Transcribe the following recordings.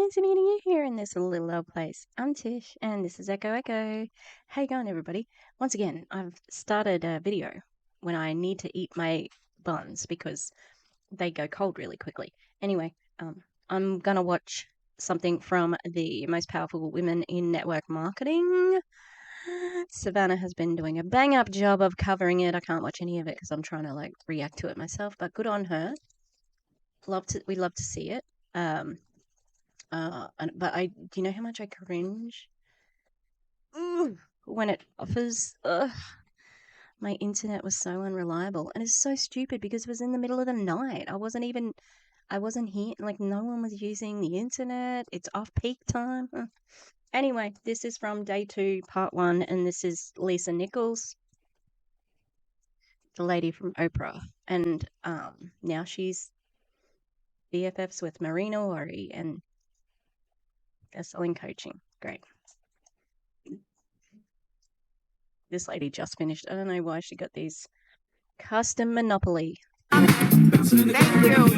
fancy meeting you here in this little old place. I'm Tish, and this is Echo Echo. How you going, everybody? Once again, I've started a video when I need to eat my buns because they go cold really quickly. Anyway, I'm gonna watch something from the most powerful women in network marketing. Savannah has been doing a bang-up job of covering it. I can't watch any of it because I'm trying to react to it myself, but good on her. We love to see it. But do you know how much I cringe when it offers? My internet was so unreliable, and it's so stupid because it was in the middle of the night. I wasn't here. Like no one was using the internet. It's off peak time. Anyway, this is from day 2, part 1, and this is Lisa Nichols, the lady from OPRAH, and now she's BFFs with Marina Worre, and they're selling coaching. Great. This lady just finished. I don't know why she got these custom Monopoly. Thank you.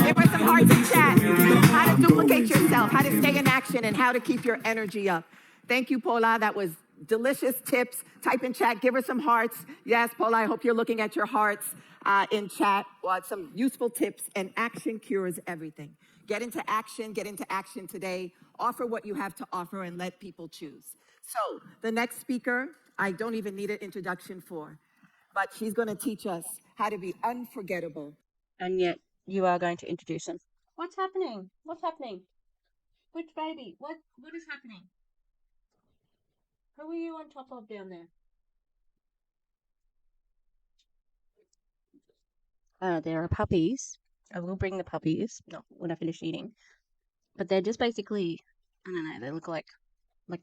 Give her some hearts in chat. How to duplicate yourself, how to stay in action, and how to keep your energy up. Thank you, Paula. That was delicious tips. Type in chat. Give her some hearts. Yes, Paula, I hope you're looking at your hearts in chat. Some useful tips, and action cures everything. Get into action today. Offer what you have to offer and let people choose. So the next speaker, I don't even need an introduction for, but she's going to teach us how to be unforgettable. And yet you are going to introduce him. What's happening? What's happening? Which baby? What is happening? Who are you on top of down there? There are puppies. I will bring the puppies when I finish eating. But they're just basically, I don't know, they look like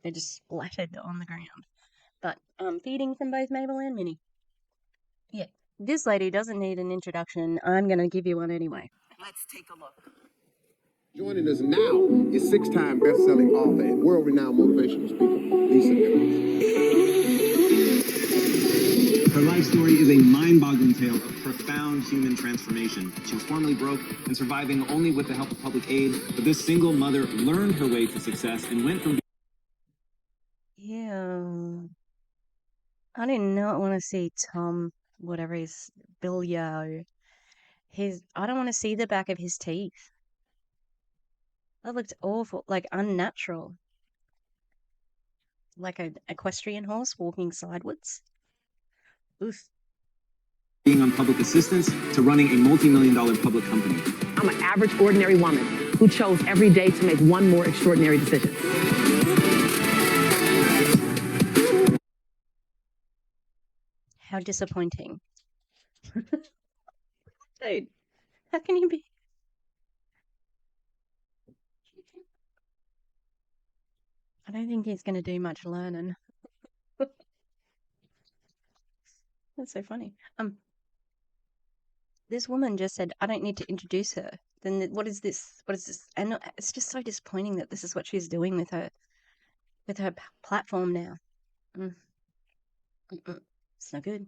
they're just splattered on the ground. But feeding from both Mabel and Minnie. Yeah, this lady doesn't need an introduction. I'm going to give you one anyway. Let's take a look. Joining us now is 6-time best-selling author and world-renowned motivational speaker, Lisa Nichols. Her life story is a mind-boggling tale of profound human transformation. She was formerly broke and surviving only with the help of public aid, but this single mother learned her way to success and went from... Yeah. I did not want to see Tom, whatever his Bilio. I don't want to see the back of his teeth. That looked awful, like unnatural. Like an equestrian horse walking sideways. Oof. Being on public assistance to running a multi-million-dollar public company. I'm an average, ordinary woman who chose every day to make one more extraordinary decision. How disappointing. Dude, how can you be? I don't think he's going to do much learning. That's so funny. This woman just said, I don't need to introduce her. Then what is this? What is this? And it's just so disappointing that this is what she's doing with her platform now. It's no good.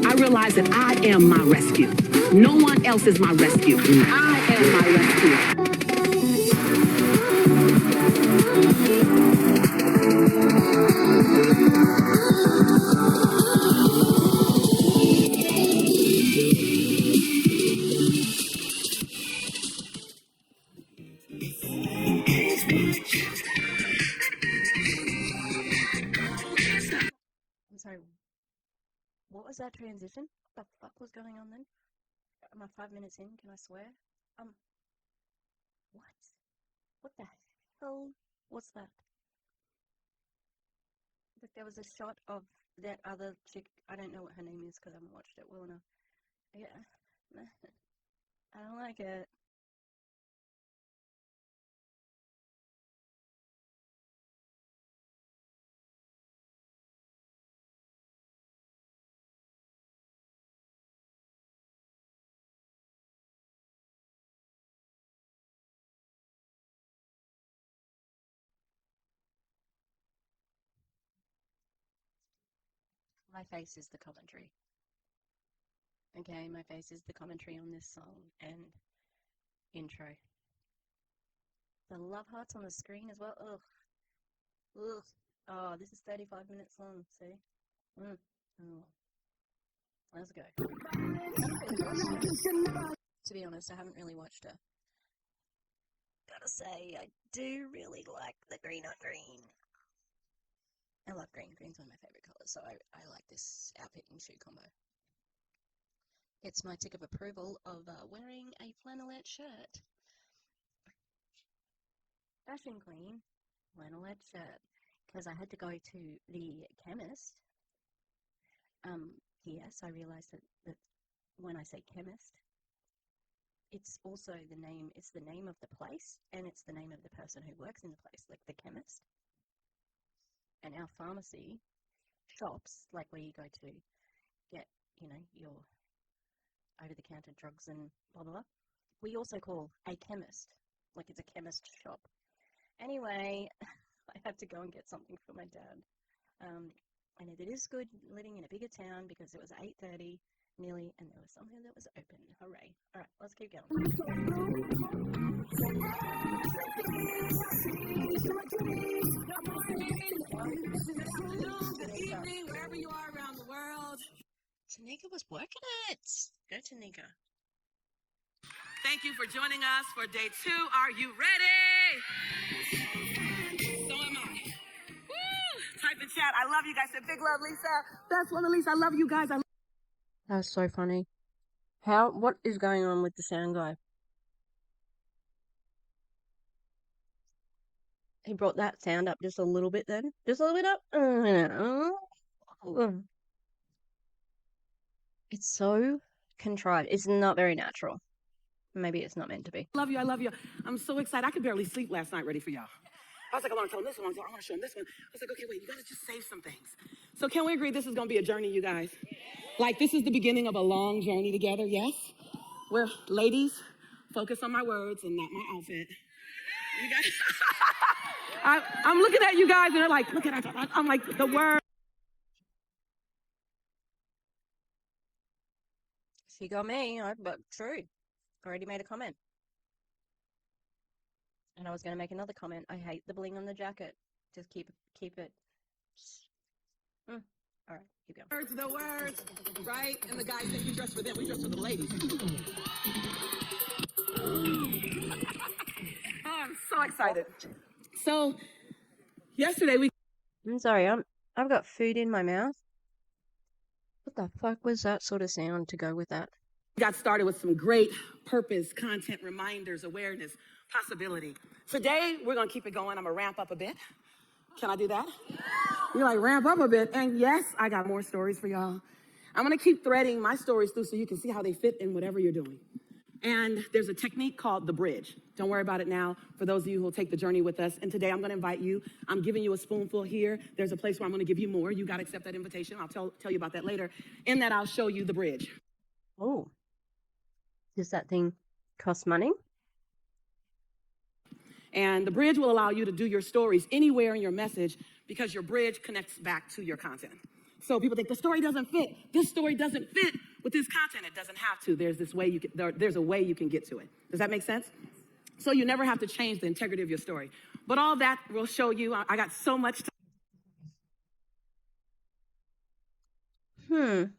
I realize that I am my rescue. No one else is my rescue. I am my rescue. I'm sorry. What was that transition? What the fuck was going on then? Am I 5 minutes in? Can I swear? What? What the hell? What's that? Like there was a shot of that other chick. I don't know what her name is because I haven't watched it well enough. Yeah. I don't like it. My face is the commentary. Okay, my face is the commentary on this song and intro. The love hearts on the screen as well. Ugh. Ugh. Oh, this is 35 minutes long, see? Oh. Let's go. To be honest, I haven't really watched her. Gotta say, I do really like the green on green. I love green. Green's one of my favorite colors, so I like this outfit and shoe combo. It's my tick of approval of wearing a flannelette shirt. Fashion queen, flannelette shirt. Because I had to go to the chemist. Yes, I realised that when I say chemist, it's also the name of the place, and it's the name of the person who works in the place, like the chemist. And our pharmacy shops, like where you go to get, your over-the-counter drugs and blah, blah, blah, we also call a chemist, like it's a chemist shop. Anyway, I have to go and get something for my dad. And it is good living in a bigger town because it was 8:30 nearly, and there was something that was open. Hooray. All right, let's keep going. Good evening, wherever you are around the world. Tanika was working it. Go, Tanika. Thank you for joining us for day 2. Are you ready? So am I. Woo! Type in chat. I love you guys. Say big love, Lisa. Best woman, Lisa. I love you guys. That was so funny. What is going on with the sound guy? He brought that sound up just a little bit then. Just a little bit up. It's so contrived. It's not very natural. Maybe it's not meant to be. I love you. I love you. I'm so excited. I could barely sleep last night ready for y'all. I was like, I want to tell them this one. I want to show them this one. I was like, okay, wait, you got to just save some things. So can we agree this is going to be a journey, you guys? Like, this is the beginning of a long journey together, yes? We're, ladies, focus on my words and not my outfit. You guys, I'm looking at you guys, and they're like, look at her. I'm like, the word. She got me, but true. Already made a comment. And I was going to make another comment. I hate the bling on the jacket. Just keep it. All right, keep going. The words, right? And the guys think we dress for them. We dress for the ladies. Oh, I'm so excited. So, yesterday I'm sorry, I've got food in my mouth. What the fuck was that sort of sound to go with that? got started with some great purpose, content, reminders, awareness, possibility. Today, we're going to keep it going. I'm going to ramp up a bit. Can I do that? You're like, ramp up a bit. And yes, I got more stories for y'all. I'm going to keep threading my stories through so you can see how they fit in whatever you're doing. And there's a technique called the bridge. Don't worry about it now for those of you who will take the journey with us. And today I'm going to invite you. I'm giving you a spoonful here. There's a place where I'm going to give you more. You got to accept that invitation. I'll tell you about that later. In that, I'll show you the bridge. Oh. Does that thing cost money? And the bridge will allow you to do your stories anywhere in your message because your bridge connects back to your content. So people think the story doesn't fit. This story doesn't fit with this content. It doesn't have to. There's this way there's a way you can get to it. Does that make sense? So you never have to change the integrity of your story. But all that will show you. I got so much time.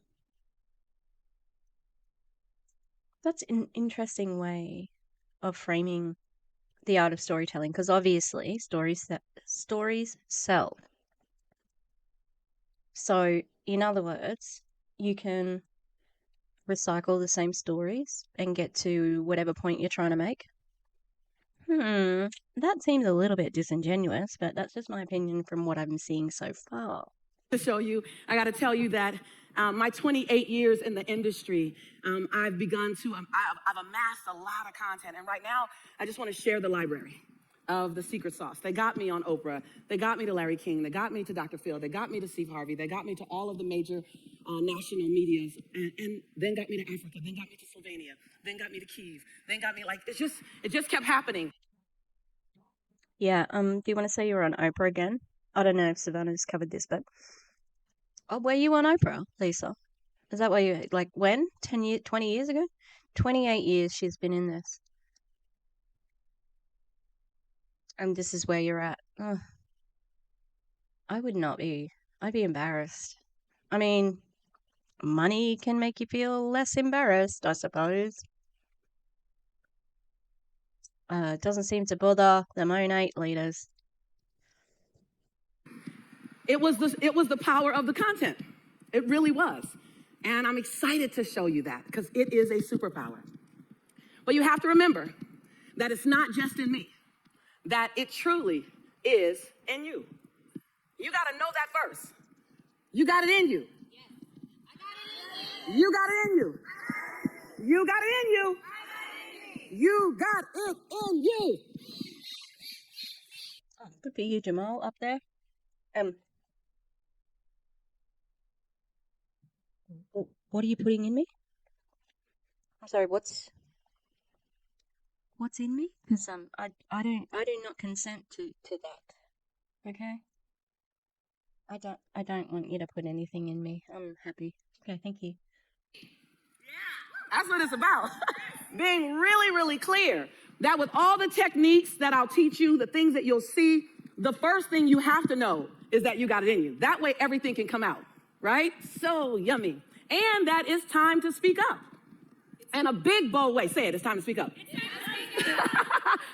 That's an interesting way of framing the art of storytelling, because obviously stories sell. So, in other words, you can recycle the same stories and get to whatever point you're trying to make. That seems a little bit disingenuous, but that's just my opinion from what I've been seeing so far. To show you, I got to tell you that my 28 years in the industry, I've begun to, I've amassed a lot of content. And right now, I just want to share the library of the secret sauce. They got me on Oprah. They got me to Larry King. They got me to Dr. Phil. They got me to Steve Harvey. They got me to all of the major national medias, and then got me to Africa, then got me to Slovenia, then got me to Kyiv, then got me, like, it just kept happening. Yeah, do you want to say you were on Oprah again? I don't know if Savannah's covered this, but were you on Oprah, Lisa? Is that why you, like, when? 20 years ago? 28 years she's been in this. and this is where you're at. I would not be. I'd be embarrassed. I mean, money can make you feel less embarrassed, I suppose. It doesn't seem to bother the Monate leaders. It was the power of the content. It really was. And I'm excited to show you that because it is a superpower. But you have to remember that it's not just in me, that it truly is in you. You got to know that first. You got it in you. You got it in you. You got it in you. You got it in you. Oh, good for you, Jamal, up there. What are you putting in me? I'm sorry, what's in me? Because I do not consent to that. Okay. I don't want you to put anything in me. I'm happy. Okay, thank you. That's what it's about. Being really, really clear that with all the techniques that I'll teach you, the things that you'll see, the first thing you have to know is that you got it in you. That way everything can come out, right? So yummy. And that it's time to speak up. In a big, bold way. Say it, it's time to speak up.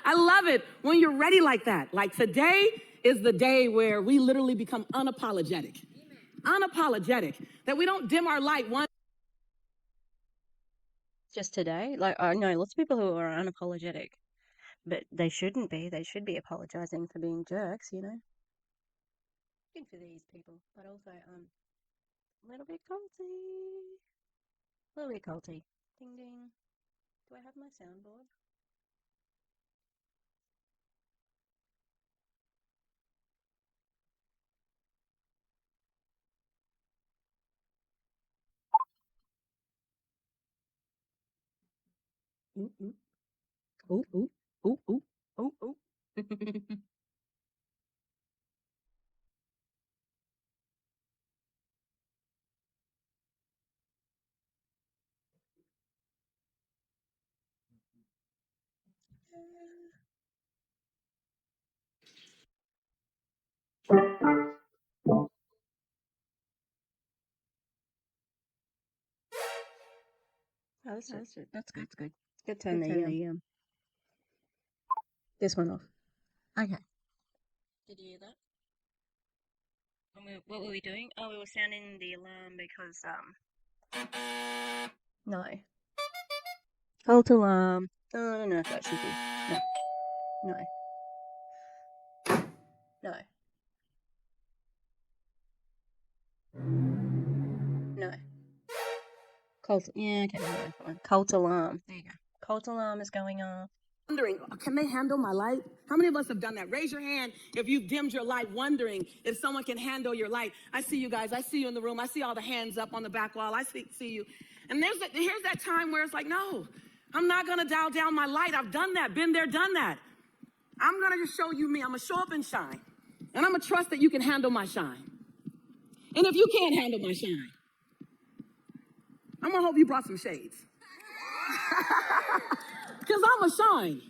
I love it when you're ready like that. Like today is the day where we literally become unapologetic. Unapologetic. That we don't dim our light one. Just today? Like, I know lots of people who are unapologetic, but they shouldn't be. They should be apologizing for being jerks, you know? Good for these people, but also, a little bit culty. A little bit culty. Ding ding. Do I have my soundboard? Ooh, ooh. Ooh, ooh. Ooh, ooh. Ooh, ooh. Oh, that's good. That's good. That's good. Good turn the this one off. Okay. Did you hear that? What were we doing? Oh, we were sounding the alarm because no. Cult alarm. No, that should be no. No. Cult. Yeah, okay. No. Cult alarm. There you go. Cult alarm is going off. Wondering, can they handle my light? How many of us have done that? Raise your hand if you've dimmed your light, wondering if someone can handle your light. I see you guys. I see you in the room. I see all the hands up on the back wall. I see you. And here's that time where it's like, no, I'm not going to dial down my light. I've done that, been there, done that. I'm going to just show you me. I'm going to show up and shine. And I'm going to trust that you can handle my shine. And if you can't handle my shine, I'm going to hope you brought some shades. Because I'm a shine.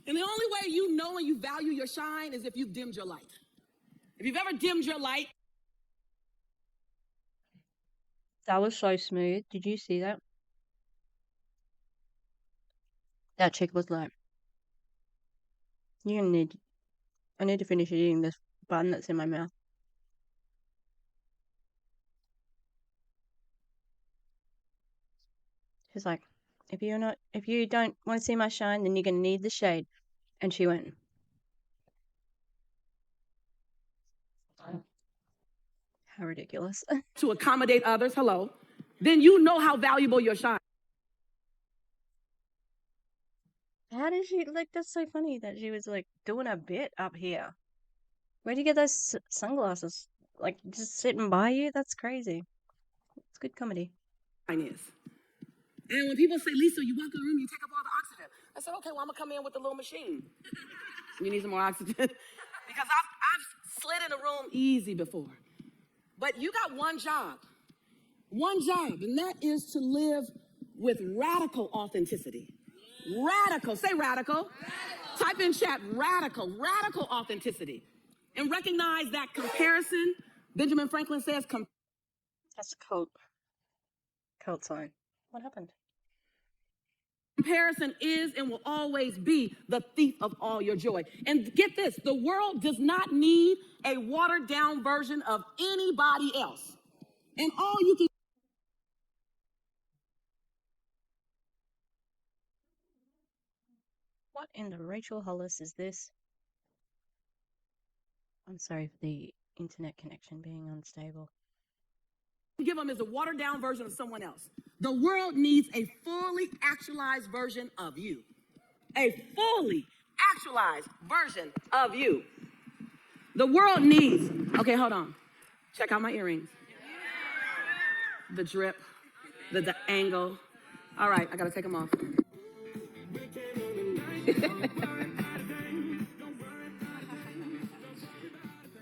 And the only way you know and you value your shine is if you've dimmed your light. If you've ever dimmed your light. That was so smooth. Did you see that? That chick was like, I need to finish eating this bun that's in my mouth. She's like, if you don't want to see my shine, then you're going to need the shade. And she went, how ridiculous. To accommodate others, hello, then you know how valuable your shine. How did she, like, that's so funny that she was, like, doing a bit up here. Where'd you get those sunglasses? Like, just sitting by you? That's crazy. It's good comedy. Is. And when people say, Lisa, you walk in the room, you take up all the oxygen. I said, okay, well, I'm going to come in with a little machine. You need some more oxygen? Because I've slid in a room easy before. But you got one job, and that is to live with radical authenticity. Radical, say radical. Type in chat radical authenticity. And recognize that comparison, Benjamin Franklin says, That's a cult sign. What happened? comparison is and will always be the thief of all your joy. And get this, the world does not need a watered down version of anybody else. And all you can What in the Rachel Hollis is this? I'm sorry for the internet connection being unstable. give them is a watered down version of someone else. The world needs a fully actualized version of you. A fully actualized version of you. The world needs, okay, hold on. Check out my earrings. The drip, the angle. All right, I gotta take them off.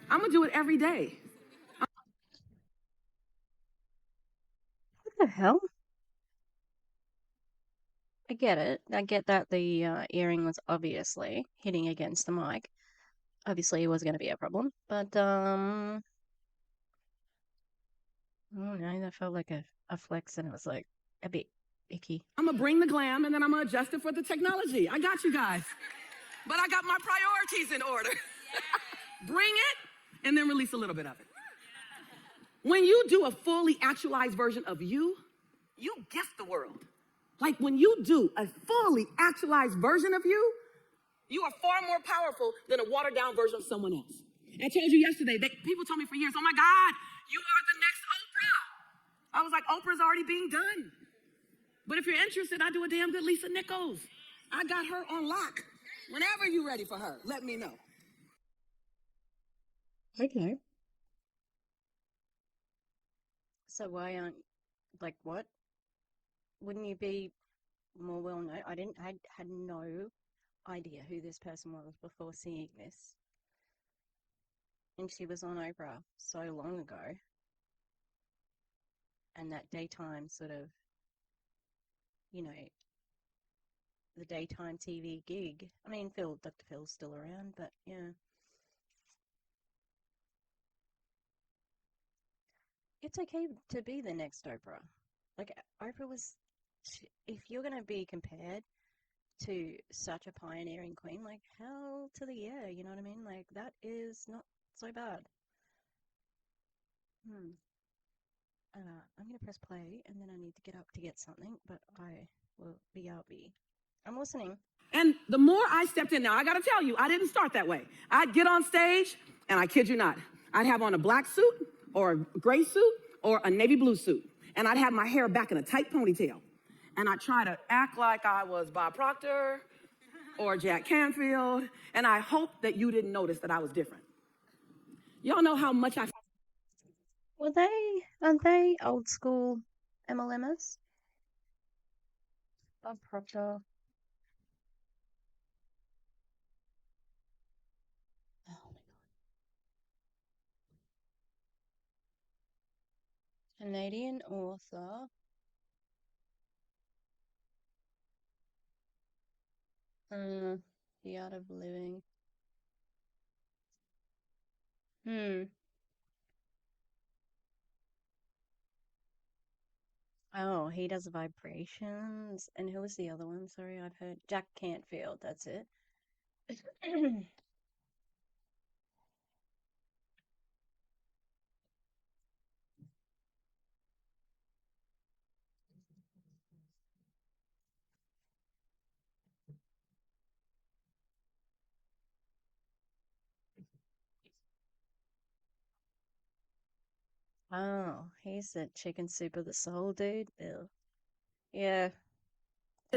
I'm gonna do it every day. What the hell? I get it. I get that the earring was obviously hitting against the mic. Obviously, it was going to be a problem, but I don't know, that felt like a flex, and it was like a bit icky. I'm gonna bring the glam and then I'm gonna adjust it for the technology. I got you guys. But I got my priorities in order. Bring it and then release a little bit of it. When you do a fully actualized version of you, you gift the world. Like when you do a fully actualized version of you, you are far more powerful than a watered down version of someone else. I told you yesterday that people told me for years, oh my God, you are the next Oprah. I was like, Oprah's already being done. But if you're interested, I do a damn good Lisa Nichols. I got her on lock. Whenever you're ready for her, let me know. Okay. So why aren't, like, what? Wouldn't you be more well known? I had no idea who this person was before seeing this. And she was on Oprah so long ago. And that daytime sort of, you know, the daytime TV gig. I mean, Dr. Phil's still around, but yeah. It's okay to be the next Oprah. Like, Oprah was, if you're going to be compared to such a pioneering queen, like, hell to the yeah, you know what I mean? Like, that is not so bad. I'm going to press play, and then I need to get up to get something, but I will BRB. I'm listening. And the more I stepped in, now I gotta tell you, I didn't start that way. I'd get on stage, and I kid you not, I'd have on a black suit, or a gray suit, or a navy blue suit. And I'd have my hair back in a tight ponytail. And I'd try to act like I was Bob Proctor, or Jack Canfield, and I hoped that you didn't notice that I was different. Y'all know how much I... Aren't they old school MLMers? Bob Proctor. Oh my God. Canadian author. The Art of Living. Oh, he does vibrations. And who was the other one? Sorry, I've heard. Jack Canfield, that's it. Oh, he's the chicken soup of the soul dude. Ew. Yeah.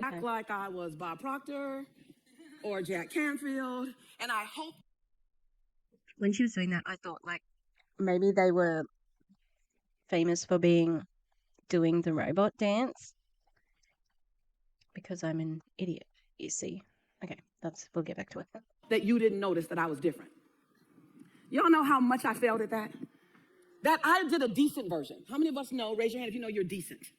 Act like I was Bob Proctor, or Jack Canfield, and I hope... When she was doing that, I thought, like, maybe they were famous for doing the robot dance. Because I'm an idiot, you see. Okay, we'll get back to it. That you didn't notice that I was different. Y'all know how much I failed at that? That I did a decent version. How many of us know, raise your hand if you know you're decent.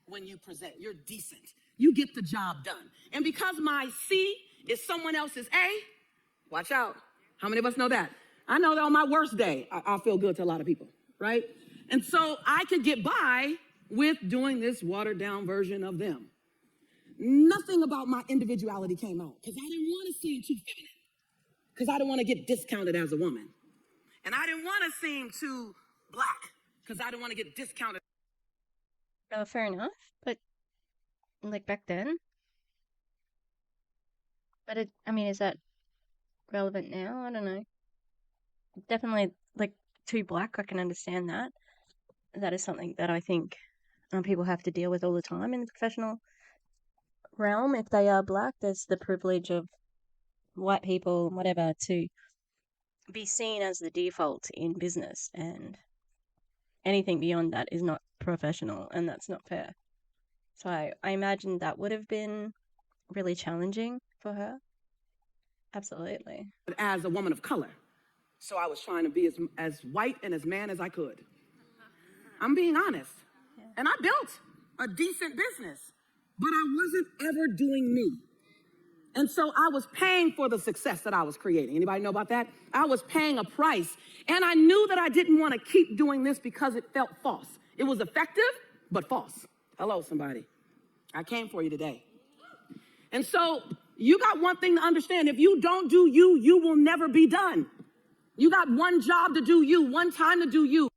When you present, you're decent. You get the job done. And because my C is someone else's A. Watch out. How many of us know that? I know that on my worst day, I feel good to a lot of people, right? And so I could get by with doing this watered down version of them. Nothing about my individuality came out because I didn't want to seem too feminine, because I didn't want to get discounted as a woman. And I didn't want to seem too black because I didn't want to get discounted. Oh, fair enough. But like back then. But I mean, is that relevant now? I don't know. Definitely like too black, I can understand that. That is something that I think people have to deal with all the time in the professional realm. If they are black, there's the privilege of white people, whatever, to be seen as the default in business, and anything beyond that is not professional, and that's not fair. So I imagine that would have been really challenging for her. Absolutely. As a woman of color. So I was trying to be as white and as man as I could. I'm being honest. Yeah. And I built a decent business, but I wasn't ever doing me. And so I was paying for the success that I was creating. Anybody know about that? I was paying a price. And I knew that I didn't want to keep doing this because it felt false. It was effective, but false. Hello, somebody. I came for you today. And so you got one thing to understand. If you don't do you, you will never be done. You got one job to do you, one time to do you.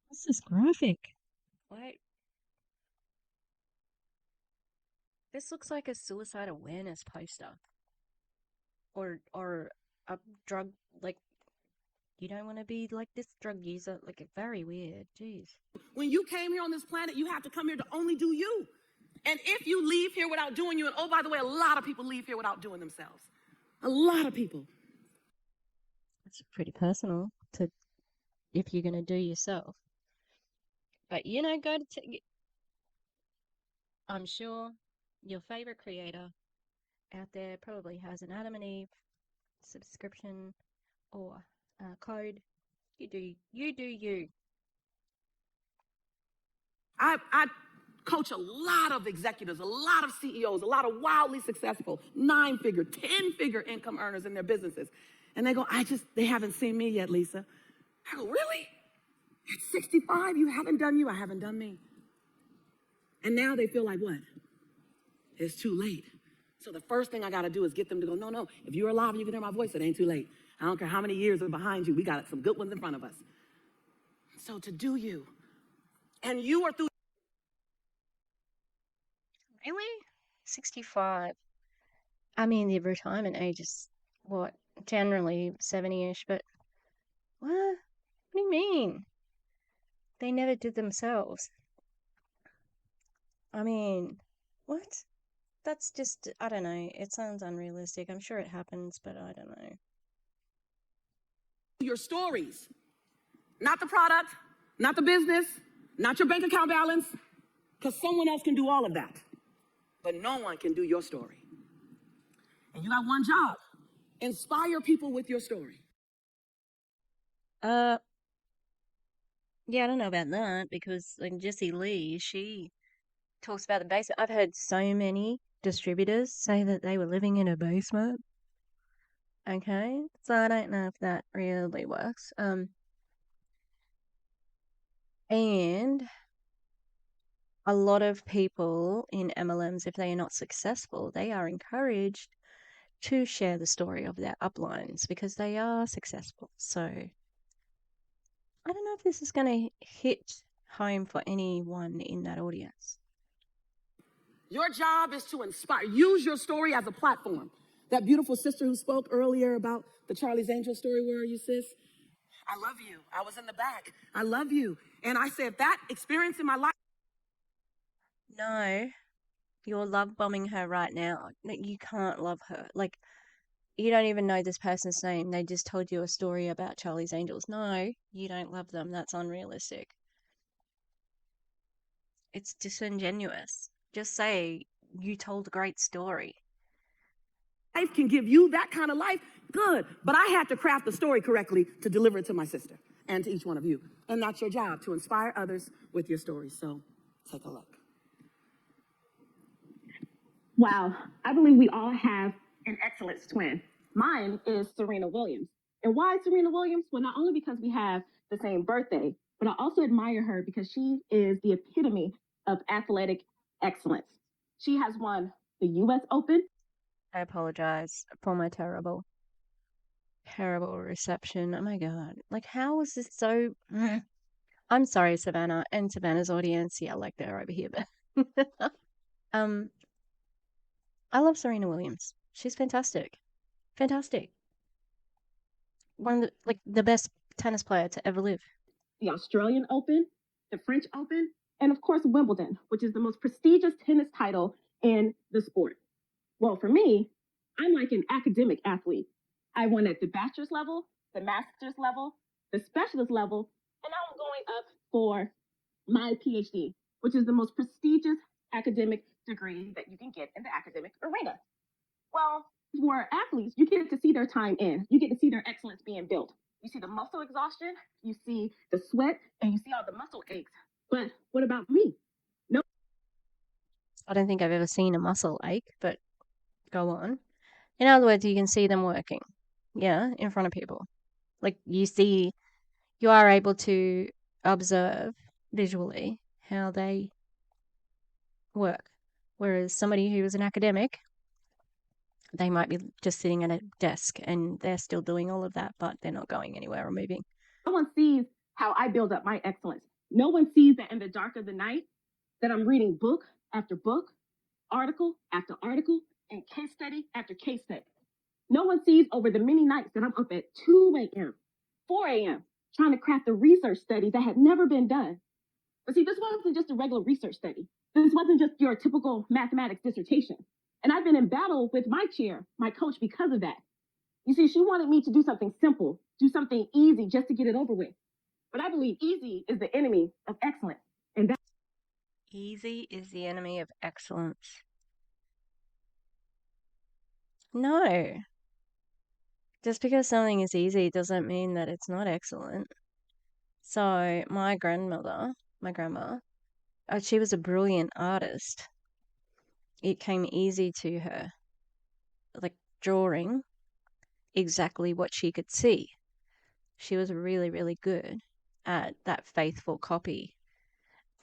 This is graphic. Wait. This looks like a suicide awareness poster. Or a drug, like, you don't want to be like this drug user. Like, very weird. Jeez. When you came here on this planet, you have to come here to only do you. And if you leave here without doing you, and oh, by the way, a lot of people leave here without doing themselves. A lot of people. It's pretty personal to, if you're going to do yourself. But, you know, I'm sure your favorite creator out there probably has an Adam and Eve subscription or code. You do you. I coach a lot of executives, a lot of CEOs, a lot of wildly successful 9-figure, 10-figure income earners in their businesses. And they go, they haven't seen me yet, Lisa. I go, really? At 65, you haven't done you? I haven't done me. And now they feel like what? It's too late. So the first thing I got to do is get them to go, no, if you're alive and you can hear my voice, it ain't too late. I don't care how many years are behind you. We got some good ones in front of us. So to do you. And you are through. Really? 65. I mean, the retirement age is, what, generally 70-ish, but what? What do you mean? They never did themselves. I mean, what? That's just, I don't know. It sounds unrealistic. I'm sure it happens, but I don't know. Your stories, not the product, not the business, not your bank account balance, because someone else can do all of that. But no one can do your story. And you got one job. Inspire people with your story. Yeah, I don't know about that, because like Jessie Lee, she talks about the basement. I've heard so many distributors say that they were living in a basement. Okay, so I don't know if that really works. And a lot of people in MLMs, if they are not successful, they are encouraged to share the story of their uplines because they are successful. So I don't know if this is going to hit home for anyone in that audience. Your job is to inspire. Use your story as a platform. That beautiful sister who spoke earlier about the Charlie's Angel story, where are you, sis? I love you. I was in the back. I love you. And I said, that experience in my life. No, you're love bombing her right now. You can't love her. Like, you don't even know this person's name. They just told you a story about Charlie's Angels. No, you don't love them. That's unrealistic. It's disingenuous. Just say you told a great story. Life can give you that kind of life, good. But I had to craft the story correctly to deliver it to my sister and to each one of you. And that's your job, to inspire others with your stories. So take a look. Wow, I believe we all have an excellence twin. Mine is Serena Williams. And why Serena Williams? Well, not only because we have the same birthday, but I also admire her because she is the epitome of athletic excellence. She has won the US Open. I apologize for my terrible reception. Oh my god. Like, how is this so. I'm sorry, Savannah and Savannah's audience. Yeah, like they're over here, but um I love Serena Williams. She's fantastic. Fantastic. One of the best tennis player to ever live. The Australian Open, the French Open, and of course Wimbledon, which is the most prestigious tennis title in the sport. Well, for me, I'm like an academic athlete. I won at the bachelor's level, the master's level, the specialist level, and now I'm going up for my PhD, which is the most prestigious academic degree that you can get in the academic arena. Well, for athletes, you get to see their time in. You get to see their excellence being built. You see the muscle exhaustion, you see the sweat, and you see all the muscle aches. But what about me? No. I don't think I've ever seen a muscle ache, but go on. In other words, you can see them working. Yeah, in front of people. Like, you are able to observe visually how they work. Whereas somebody who is an academic, they might be just sitting at a desk and they're still doing all of that, but they're not going anywhere or moving. No one sees how I build up my excellence. No one sees that in the dark of the night that I'm reading book after book, article after article, and case study after case study. No one sees over the many nights that I'm up at 2 a.m., 4 a.m., trying to craft a research study that had never been done. But see, this wasn't just a regular research study. This wasn't just your typical mathematics dissertation. And I've been in battle with my chair, my coach, because of that. You see, she wanted me to do something simple, do something easy just to get it over with. But I believe easy is the enemy of excellence. And that Easy is the enemy of excellence. No. Just because something is easy doesn't mean that it's not excellent. So my grandma, she was a brilliant artist. It came easy to her, like drawing exactly what she could see. She was really, really good at that faithful copy.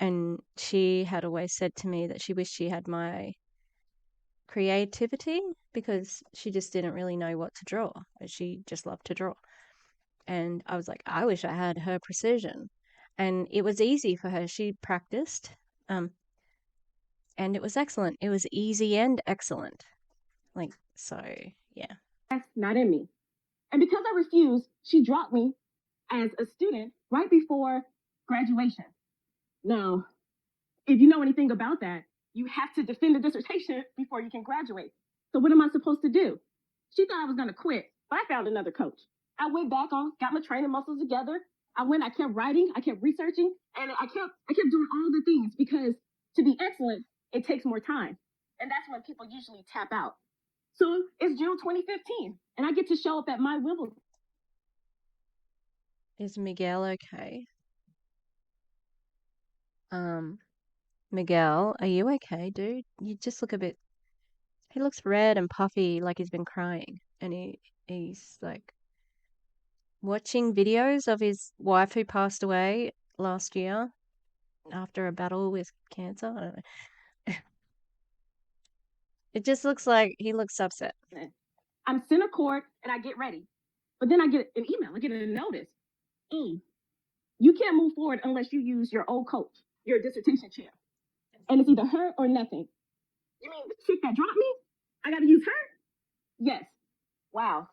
And she had always said to me that she wished she had my creativity because she just didn't really know what to draw. She just loved to draw. And I was like, I wish I had her precision. And it was easy for her. She practiced, and it was excellent. It was easy and excellent. Like, so, yeah. that's not in me. And because I refused, she dropped me as a student right before graduation. Now, if you know anything about that, you have to defend a dissertation before you can graduate. So what am I supposed to do? She thought I was going to quit, but I found another coach. I went back on, got my training muscles together. I kept writing, I kept researching, and I kept doing all the things because to be excellent, it takes more time. And that's when people usually tap out. So it's June 2015, and I get to show up at my Wimbledon. Is Miguel okay? Miguel, are you okay, dude? You just look a bit. He looks red and puffy, like he's been crying, and he's like watching videos of his wife who passed away last year after a battle with cancer. I don't know. It just looks like he looks upset. I'm center court and I get ready. But then I get an email, I get a notice. You can't move forward unless you use your old coach, your dissertation chair. And it's either her or nothing. You mean the chick that dropped me? I got to use her? Yes. Wow.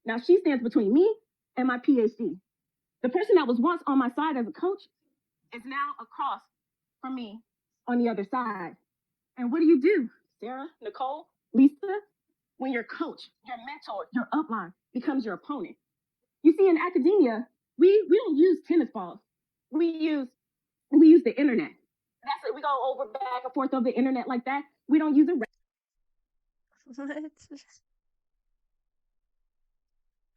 Now she stands between me and my PhD. The person that was once on my side as a coach is now across from me on the other side. And what do? Sarah, Nicole, Lisa, when your coach, your mentor, your upline becomes your opponent. You see, in academia, we don't use tennis balls. We use the internet. That's it. We go over back and forth of the internet like that. We don't use it.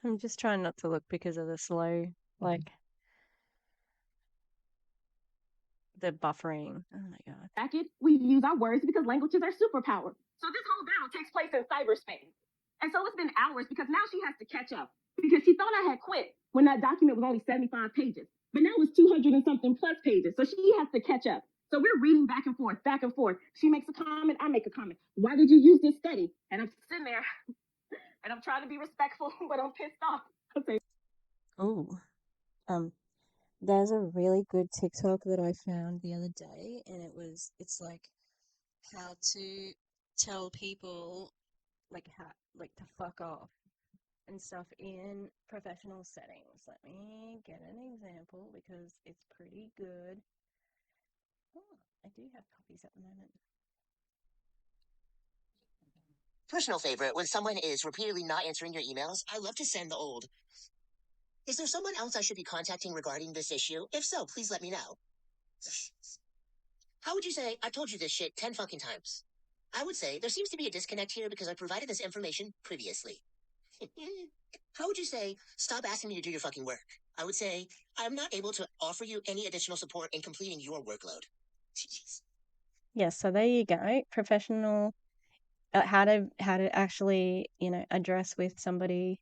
I'm just trying not to look because of the slow, like, the buffering. Oh my god. We use our words because language is our superpower. So this whole battle takes place in cyberspace. And so it's been hours because now she has to catch up because she thought I had quit when that document was only 75 pages. But now it's 200 and something plus pages. So she has to catch up. So we're reading back and forth, back and forth. She makes a comment, I make a comment. Why did you use this study? And I'm sitting there and I'm trying to be respectful, but I'm pissed off. Oh. There's a really good TikTok that I found the other day, and it's like how to tell people like to fuck off and stuff in professional settings. Let me get an example because it's pretty good. Oh, I do have copies at the moment. Personal favorite, when someone is repeatedly not answering your emails, I love to send the old, "Is there someone else I should be contacting regarding this issue? If so, please let me know." How would you say, "I've told you this shit 10 fucking times"? I would say, "There seems to be a disconnect here because I provided this information previously." How would you say, "Stop asking me to do your fucking work"? I would say, "I'm not able to offer you any additional support in completing your workload." Jeez. Yeah, so there you go. Professional, how to actually, address with somebody.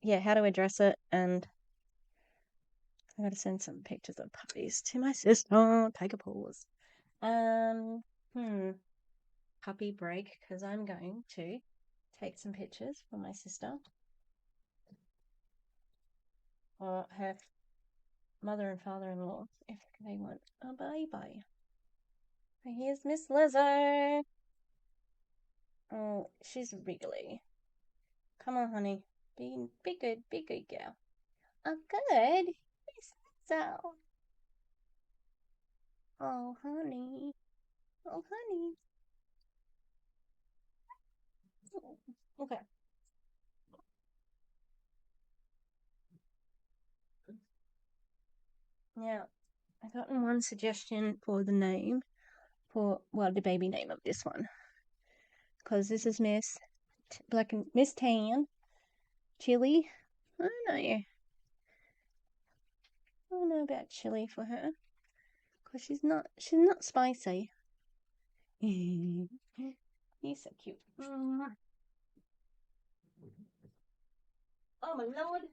Yeah, how to address it, and I gotta send some pictures of puppies to my sister. Take a pause. Puppy break, because I'm going to take some pictures for my sister. Or her mother and father-in-law, if they want a baby. Here's Miss Lizzo. Oh, she's really. Come on, honey. Be good girl. Oh, good. Miss Lizzo. Oh, honey. Oh, honey. Oh, okay. Now, I've gotten one suggestion for the name, the baby name of this one. Because this is Miss Tan Chili. I don't know. I don't know about chili for her. Because she's not spicy. He's so cute. Oh my lord.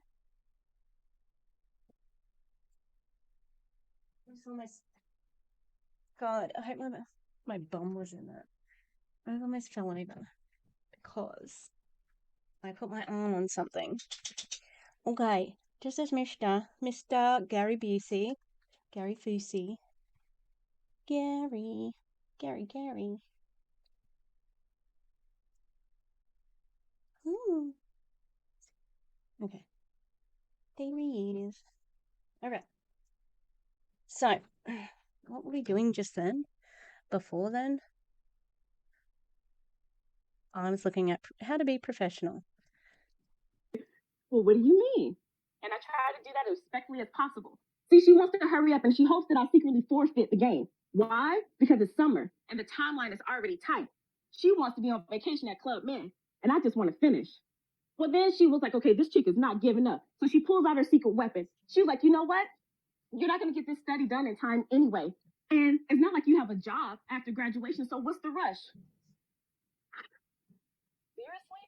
God, I hope my bum was in that. I almost fell over because I put my arm on something. Okay, this is Mr. Gary Busey. Gary Foosey. Gary. Ooh. Okay. There he is. Okay. So, what were we doing just then? Before then? I was looking at how to be professional. Well, what do you mean? And I try to do that as respectfully as possible. See, she wants to hurry up and she hopes that I secretly forfeit the game. Why? Because it's summer and the timeline is already tight. She wants to be on vacation at Club Med, and I just want to finish. Well, then she was like, okay, this chick is not giving up. So she pulls out her secret weapon. She was like, you know what? You're not going to get this study done in time anyway. And it's not like you have a job after graduation, so what's the rush? Seriously?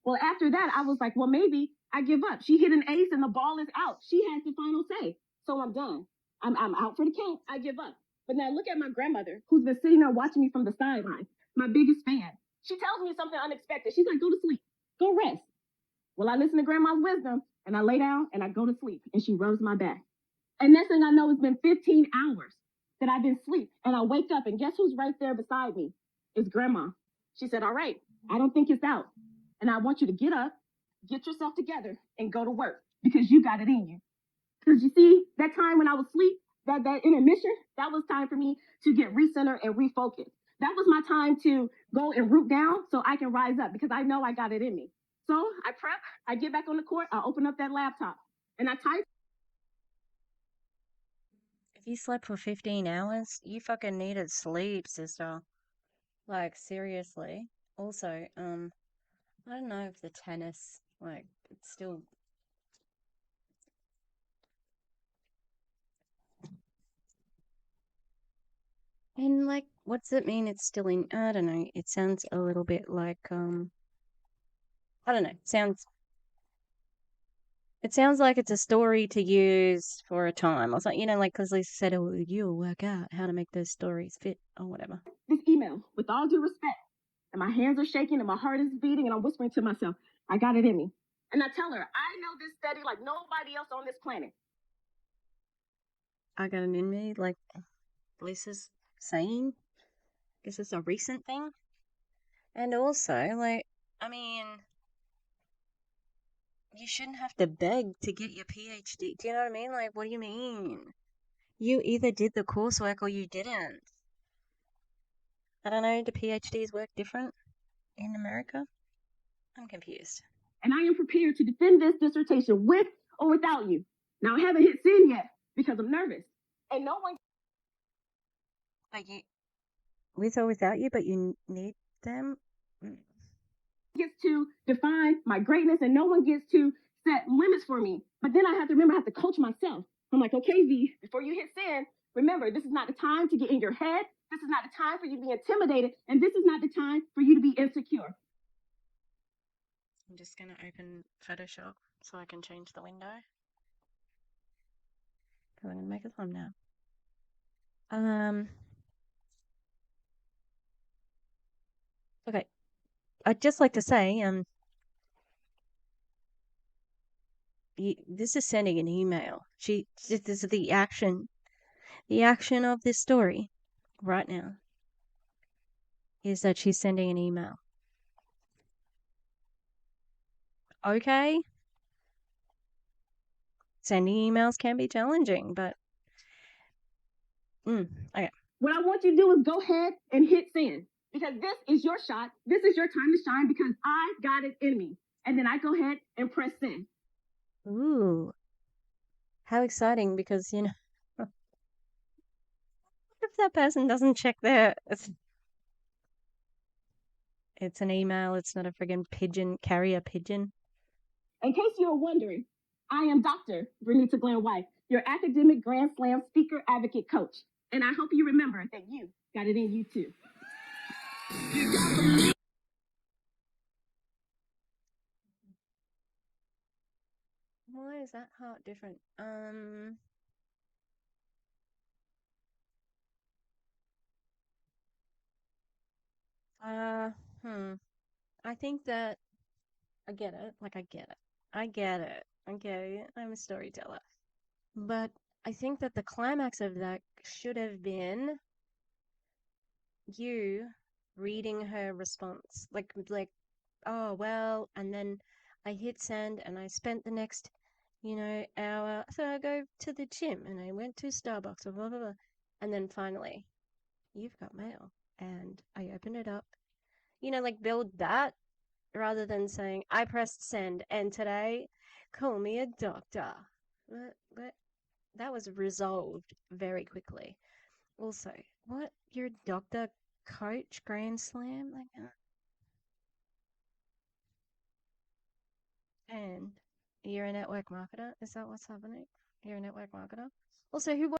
Well, after that, I was like, well, maybe I give up. She hit an ace and the ball is out. She has the final say. So I'm done. I'm out for the count. I give up. But now look at my grandmother, who's been sitting there watching me from the sideline, my biggest fan. She tells me something unexpected. She's like, go to sleep, go rest. Well, I listen to grandma's wisdom and I lay down and I go to sleep and she rubs my back. And next thing I know, it's been 15 hours that I've been asleep. And I wake up and guess who's right there beside me? It's grandma. She said, all right, I don't think it's out. And I want you to get up, get yourself together, and go to work because you got it in you. Because you see, that time when I was asleep, that intermission, that was time for me to get recentered and refocused. That was my time to go and root down so I can rise up because I know I got it in me. So I prep, I get back on the court, I open up that laptop, and I type. If you slept for 15 hours, you fucking needed sleep, sister. Like, seriously. Also, I don't know if the tennis, like, it's still And like, what's it mean? It's still in. I don't know. It sounds a little bit like I don't know. It sounds like it's a story to use for a time or something. You know, like because Lisa said, "Oh, you'll work out how to make those stories fit or whatever." This email, with all due respect, and my hands are shaking and my heart is beating, and I'm whispering to myself, I got it in me. And I tell her, I know this study like nobody else on this planet. I got it in me, like Lisa's saying. Is this a recent thing? And also, like, I mean, you shouldn't have to beg to get your PhD. Do you know what I mean? Like, what do you mean? You either did the coursework or you didn't. I don't know, do PhDs work different in America? I'm confused. And I am prepared to defend this dissertation with or without you. Now, I haven't hit send yet because I'm nervous. And no one Like, you, with or without you, but you need them? gets to define my greatness and no one gets to set limits for me. But then I have to remember, I have to coach myself. I'm like, okay, V, before you hit send, remember, this is not the time to get in your head. This is not the time for you to be intimidated. And this is not the time for you to be insecure. I'm just going to open Photoshop so I can change the window. I'm going to make a thumbnail. Okay. I'd just like to say, this is sending an email. This is the action of this story right now is that she's sending an email. Okay. Sending emails can be challenging, but okay. What I want you to do is go ahead and hit send because this is your shot. This is your time to shine because I got it in me. And then I go ahead and press send. Ooh. How exciting, because, you know, what if that person doesn't check their... It's an email, it's not a friggin' carrier pigeon. In case you're wondering, I am Dr. Renita Glenn White, your academic Grand Slam speaker, advocate, coach. And I hope you remember that you got it in you too. Why is that heart different? I think that I get it. Like, I get it. I get it. Okay, I'm a storyteller. But I think that the climax of that should have been you reading her response. Like, oh, well, and then I hit send and I spent the next, hour. So I go to the gym and I went to Starbucks or blah, blah, blah. And then finally, you've got mail. And I opened it up. Like, build that rather than saying, I pressed send and today, call me a doctor. But that was resolved very quickly. Also, what? You're a doctor, coach, Grand Slam? And you're a network marketer? Is that what's happening? You're a network marketer? Also, who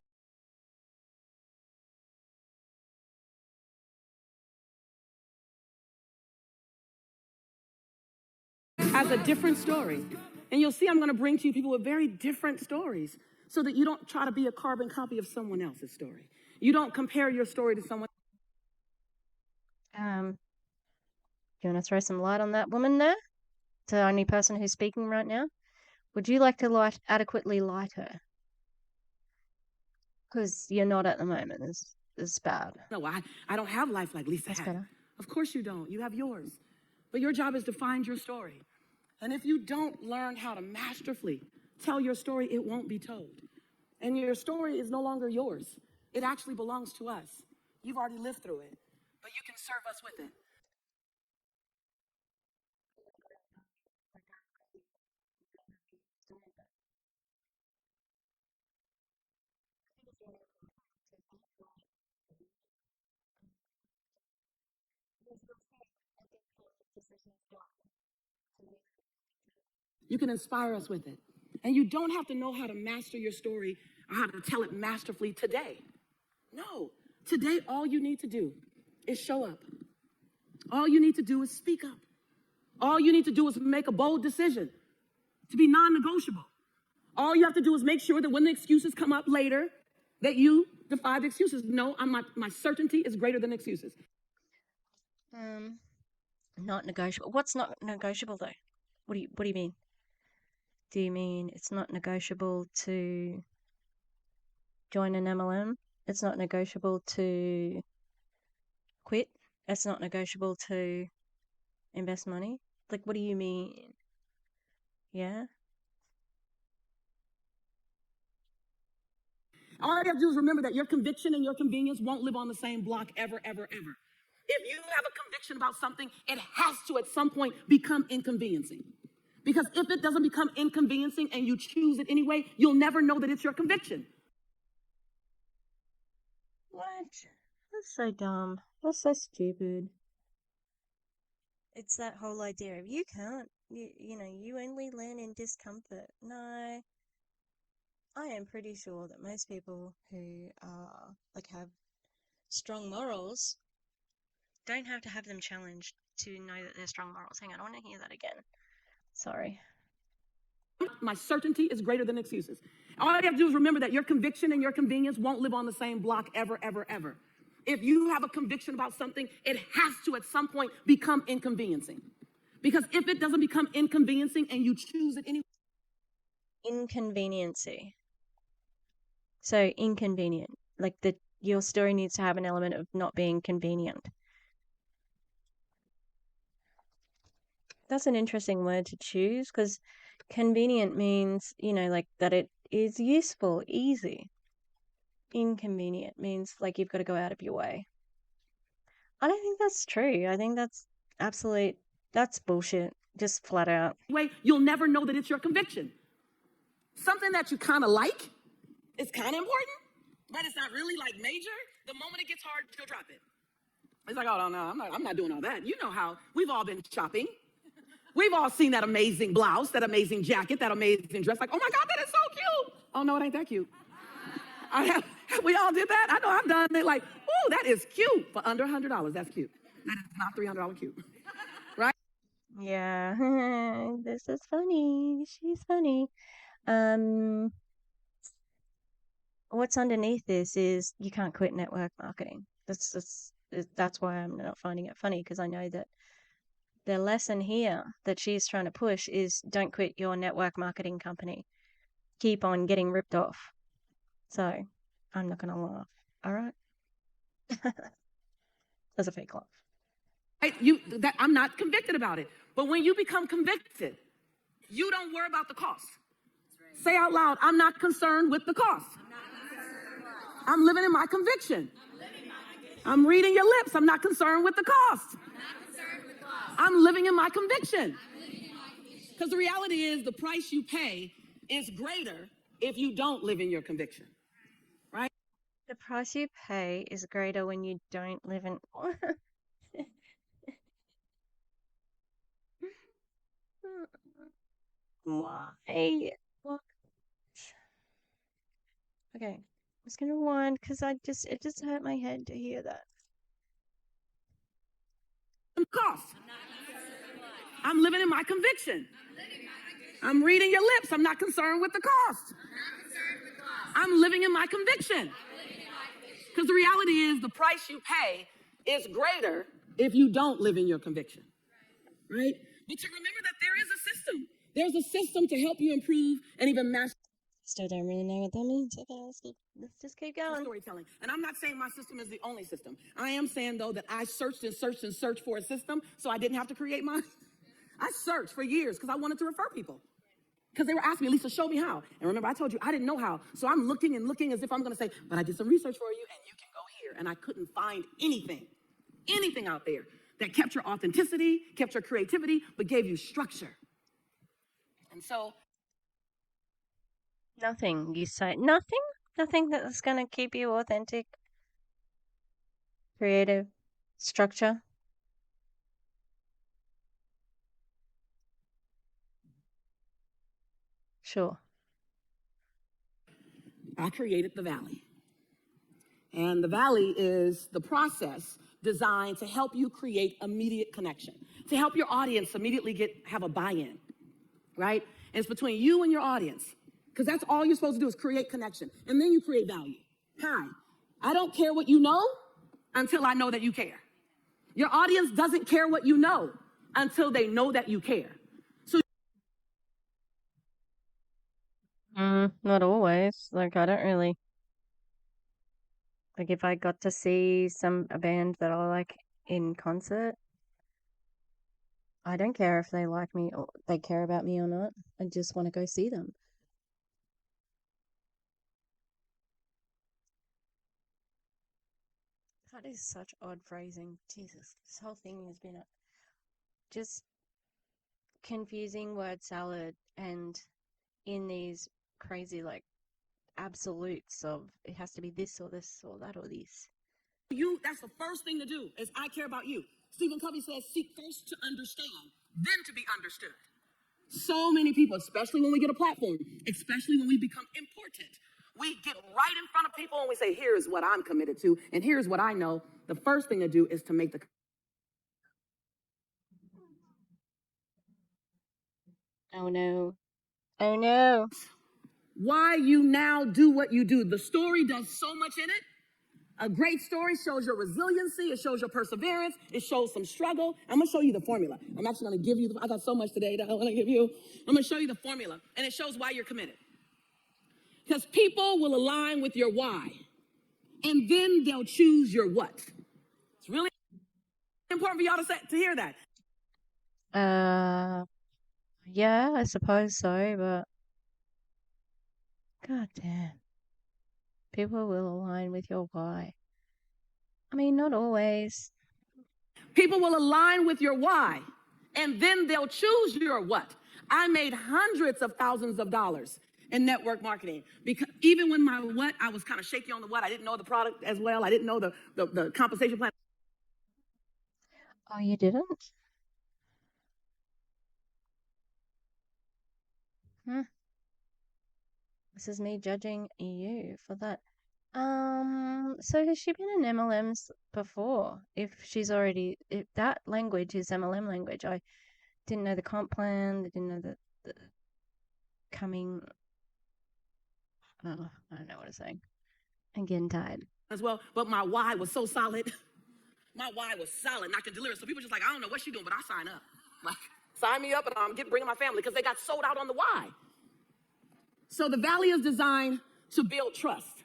As a different story. And you'll see I'm going to bring to you people with very different stories so that you don't try to be a carbon copy of someone else's story. You don't compare your story to someone. do you want to throw some light on that woman there? The only person who's speaking right now? Would you like to adequately light her? Because you're not at the moment. It's bad. No, I don't have life like Lisa That's had. better. Of course you don't. You have yours. But your job is to find your story. And if you don't learn how to masterfully tell your story, it won't be told. And your story is no longer yours. It actually belongs to us. You've already lived through it, but you can serve us with it. You can inspire us with it. And you don't have to know how to master your story or how to tell it masterfully today. No. Today, all you need to do is show up. All you need to do is speak up. All you need to do is make a bold decision to be non-negotiable. All you have to do is make sure that when the excuses come up later, that you defy the excuses. No, my certainty is greater than excuses. Not negotiable. What's not negotiable though? What do you mean? Do you mean it's not negotiable to join an MLM? It's not negotiable to quit? It's not negotiable to invest money? Like, what do you mean? Yeah? All I have to do is remember that your conviction and your convenience won't live on the same block ever, ever, ever. If you have a conviction about something, it has to at some point become inconveniencing. Because if it doesn't become inconveniencing and you choose it anyway, you'll never know that it's your conviction. What? That's so dumb. That's so stupid. It's that whole idea of you can't, you only learn in discomfort. No, I am pretty sure that most people who are, have strong morals don't have to have them challenged to know that they're strong morals. Hang on, I want to hear that again. Sorry. My certainty is greater than excuses. All I have to do is remember that your conviction and your convenience won't live on the same block ever, ever, ever. If you have a conviction about something, it has to at some point become inconveniencing. Because if it doesn't become inconveniencing and you choose it anyway. Inconveniency. So inconvenient. Your story needs to have an element of not being convenient. That's an interesting word to choose because convenient means, that it is useful, easy. Inconvenient means you've got to go out of your way. I don't think that's true. I think that's that's bullshit. Just flat out. You'll never know that it's your conviction. Something that you kind of like is kind of important, but it's not really major. The moment it gets hard, you'll drop it. It's like, oh no, I'm not doing all that. You know how we've all been shopping. We've all seen that amazing blouse, that amazing jacket, that amazing dress. Like, oh my God, that is so cute. Oh no, it ain't that cute. We all did that. I know I've done it. Like, oh, that is cute for under $100. That's cute. That is not $300 cute, right? Yeah, this is funny. She's funny. What's underneath this is you can't quit network marketing. That's why I'm not finding it funny, because I know that the lesson here that she's trying to push is don't quit your network marketing company. Keep on getting ripped off. So I'm not going to laugh. All right. That's a fake laugh. I'm not convicted about it. But when you become convicted, you don't worry about the cost. Right. Say out loud, I'm not concerned with the cost. I'm living in my conviction. I'm reading your lips. I'm not concerned with the cost. I'm living in my conviction. Because the reality is the price you pay is greater if you don't live in your conviction. Right? The price you pay is greater when you don't live in... Why? What? Okay, I'm just gonna rewind because it just hurt my head to hear that. Cost. I'm living in my conviction. I'm reading your lips. I'm not concerned with the cost. I'm living in my conviction. Because the reality is the price you pay is greater if you don't live in your conviction. Right? But to remember that there is a system. There's a system to help you improve and even master. Still don't really know what that means. Okay, let's just keep going. Storytelling. And I'm not saying my system is the only system. I am saying, though, that I searched and searched and searched for a system so I didn't have to create mine. I searched for years because I wanted to refer people. Because they were asking me, Lisa, show me how. And remember, I told you I didn't know how. So I'm looking and looking as if I'm going to say, but I did some research for you and you can go here. And I couldn't find anything out there that kept your authenticity, kept your creativity, but gave you structure. And so... Nothing, you say? Nothing? Nothing that's going to keep you authentic, creative, structure? Sure. I created the valley. And the Valley is the process designed to help you create immediate connection, to help your audience immediately have a buy-in, right? And it's between you and your audience, because that's all you're supposed to do is create connection. And then you create value. Hi, I don't care what you know until I know that you care. Your audience doesn't care what you know until they know that you care. So Not always. Like, I don't really. Like, if I got to see a band that I like in concert, I don't care if they like me or they care about me or not. I just want to go see them. That is such odd phrasing. Jesus, this whole thing has been just confusing word salad and in these crazy, like, absolutes of it has to be this or this or that or this. that's the first thing to do is I care about you. Stephen Covey says, seek first to understand, then to be understood. So many people, especially when we get a platform, especially when we become important, we get right in front of people and we say, here's what I'm committed to, and here's what I know. The first thing to do is to make the... Oh no. Oh no. Why you now do what you do. The story does so much in it. A great story shows your resiliency. It shows your perseverance. It shows some struggle. I'm going to show you the formula. I'm actually going to give you, I got so much today that I want to give you. I'm going to show you the formula, and it shows why you're committed. Because people will align with your why, and then they'll choose your what. It's really important for y'all to hear that. Yeah, I suppose so, but god damn. People will align with your why. I mean, not always. People will align with your why, and then they'll choose your what. I made hundreds of thousands of dollars in network marketing because even when my what, I was kind of shaky on the what. I didn't know the product as well. I didn't know the compensation plan. Oh, you didn't? This is me judging you for that. So has she been in MLMs before? If that language is MLM language, I didn't know the comp plan, I didn't know the coming, oh, I don't know what I'm saying. I'm getting tired. As well, but my why was so solid. My why was solid, and I could deliver. So people just like, I don't know what she's doing, but I sign up. Like, sign me up, and I'm bringing my family because they got sold out on the why. So the Valley is designed to build trust.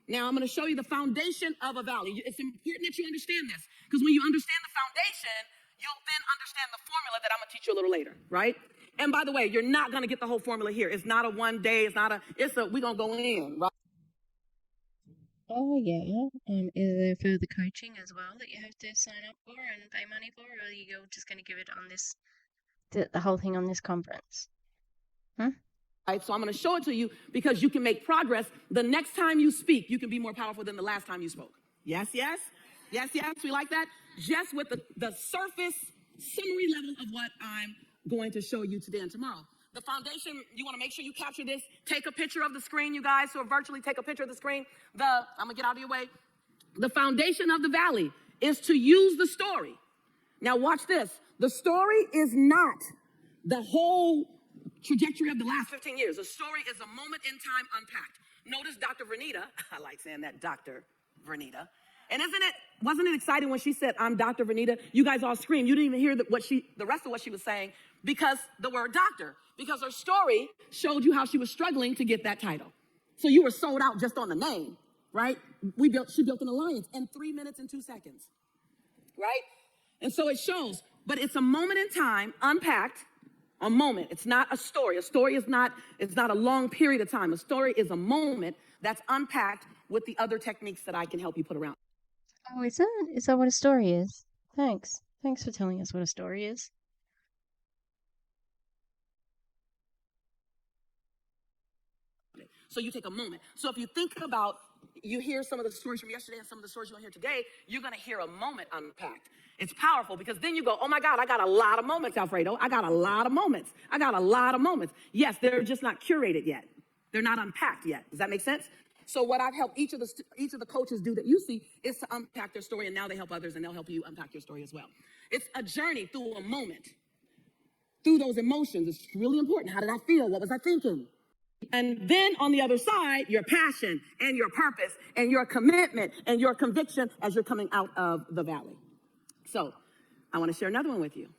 Now I'm going to show you the foundation of a Valley. It's important that you understand this because when you understand the foundation, you'll then understand the formula that I'm going to teach you a little later, right? And by the way, you're not going to get the whole formula here. It's not a one day. We're going to go in, right? Oh yeah. Is there further coaching as well that you have to sign up for and pay money for, or are you just going to give it on the whole thing on this conference? Right, so I'm going to show it to you because you can make progress. The next time you speak, you can be more powerful than the last time you spoke. Yes, yes? Yes, yes, we like that? Just with the surface summary level of what I'm going to show you today and tomorrow. The foundation, you want to make sure you capture this. Take a picture of the screen, you guys who are virtually, take a picture of the screen. I'm going to get out of your way. The foundation of the Valley is to use the story. Now watch this. The story is not the whole trajectory of the last 15 years. The story is a moment in time unpacked. Notice Dr. Vernita, I like saying that, Dr. Vernita. And wasn't it exciting when she said, I'm Dr. Vernita? You guys all screamed. You didn't even hear the rest of what she was saying because the word doctor, because her story showed you how she was struggling to get that title. So you were sold out just on the name, right? She built an alliance in 3 minutes and 2 seconds, right? And so it shows, but it's a moment in time unpacked. A moment. It's not a story. A story is not a long period of time. A story is a moment that's unpacked with the other techniques that I can help you put around. Oh, is that? Is that what a story is? Thanks. Thanks for telling us what a story is. So you take a moment. So if you think about, you hear some of the stories from yesterday and some of the stories you'll hear today, you're going to hear a moment unpacked. It's powerful because then you go, oh my God, I got a lot of moments, Alfredo. I got a lot of moments. I got a lot of moments. Yes, they're just not curated yet. They're not unpacked yet. Does that make sense? So what I've helped each of the coaches do that you see is to unpack their story, and now they help others, and they'll help you unpack your story as well. It's a journey through a moment, through those emotions. It's really important. How did I feel? What was I thinking? And then on the other side, your passion and your purpose and your commitment and your conviction as you're coming out of the valley. So I want to share another one with you.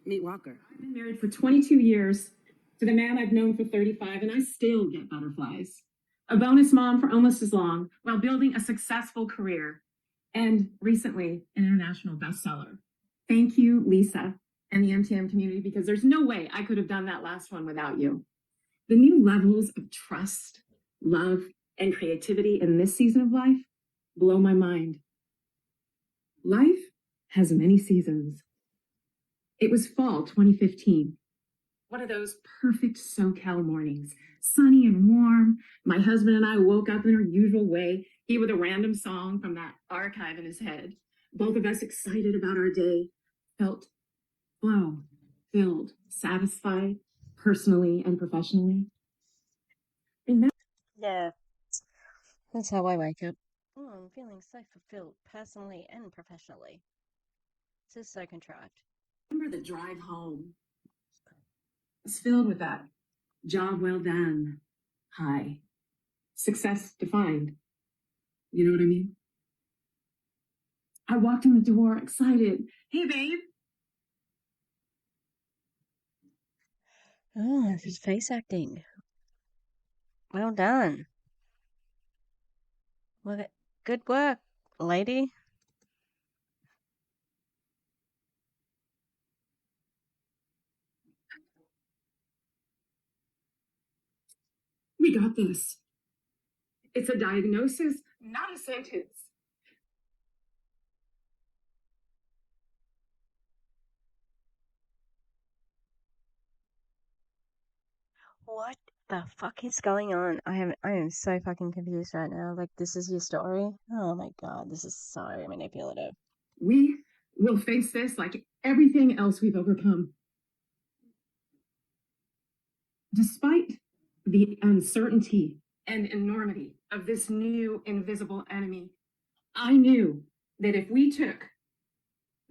Meet Walker. I've been married for 22 years to the man I've known for 35, and I still get butterflies. A bonus mom for almost as long while building a successful career, and recently an international bestseller. Thank you, Lisa, and the MTM community, because there's no way I could have done that last one without you. The new levels of trust, love, and creativity in this season of life blow my mind. Life has many seasons. It was fall 2015. One of those perfect SoCal mornings, sunny and warm. My husband and I woke up in our usual way, he with a random song from that archive in his head. Both of us excited about our day, felt flow, filled, satisfied, personally and professionally. Yeah, that's how I wake up. Oh, I'm feeling so fulfilled, personally and professionally. This is so contrived. Remember the drive home? It's filled with that job well done, high, success defined. You know what I mean? I walked in the door excited. Hey, babe. Oh, this is face acting. Well done. Well, good work, lady. We got this. It's a diagnosis, not a sentence. What the fuck is going on? I am so fucking confused right now. Like, this is your story? Oh my god, this is so manipulative. We will face this like everything else we've overcome. Despite the uncertainty and enormity of this new invisible enemy, I knew that if we took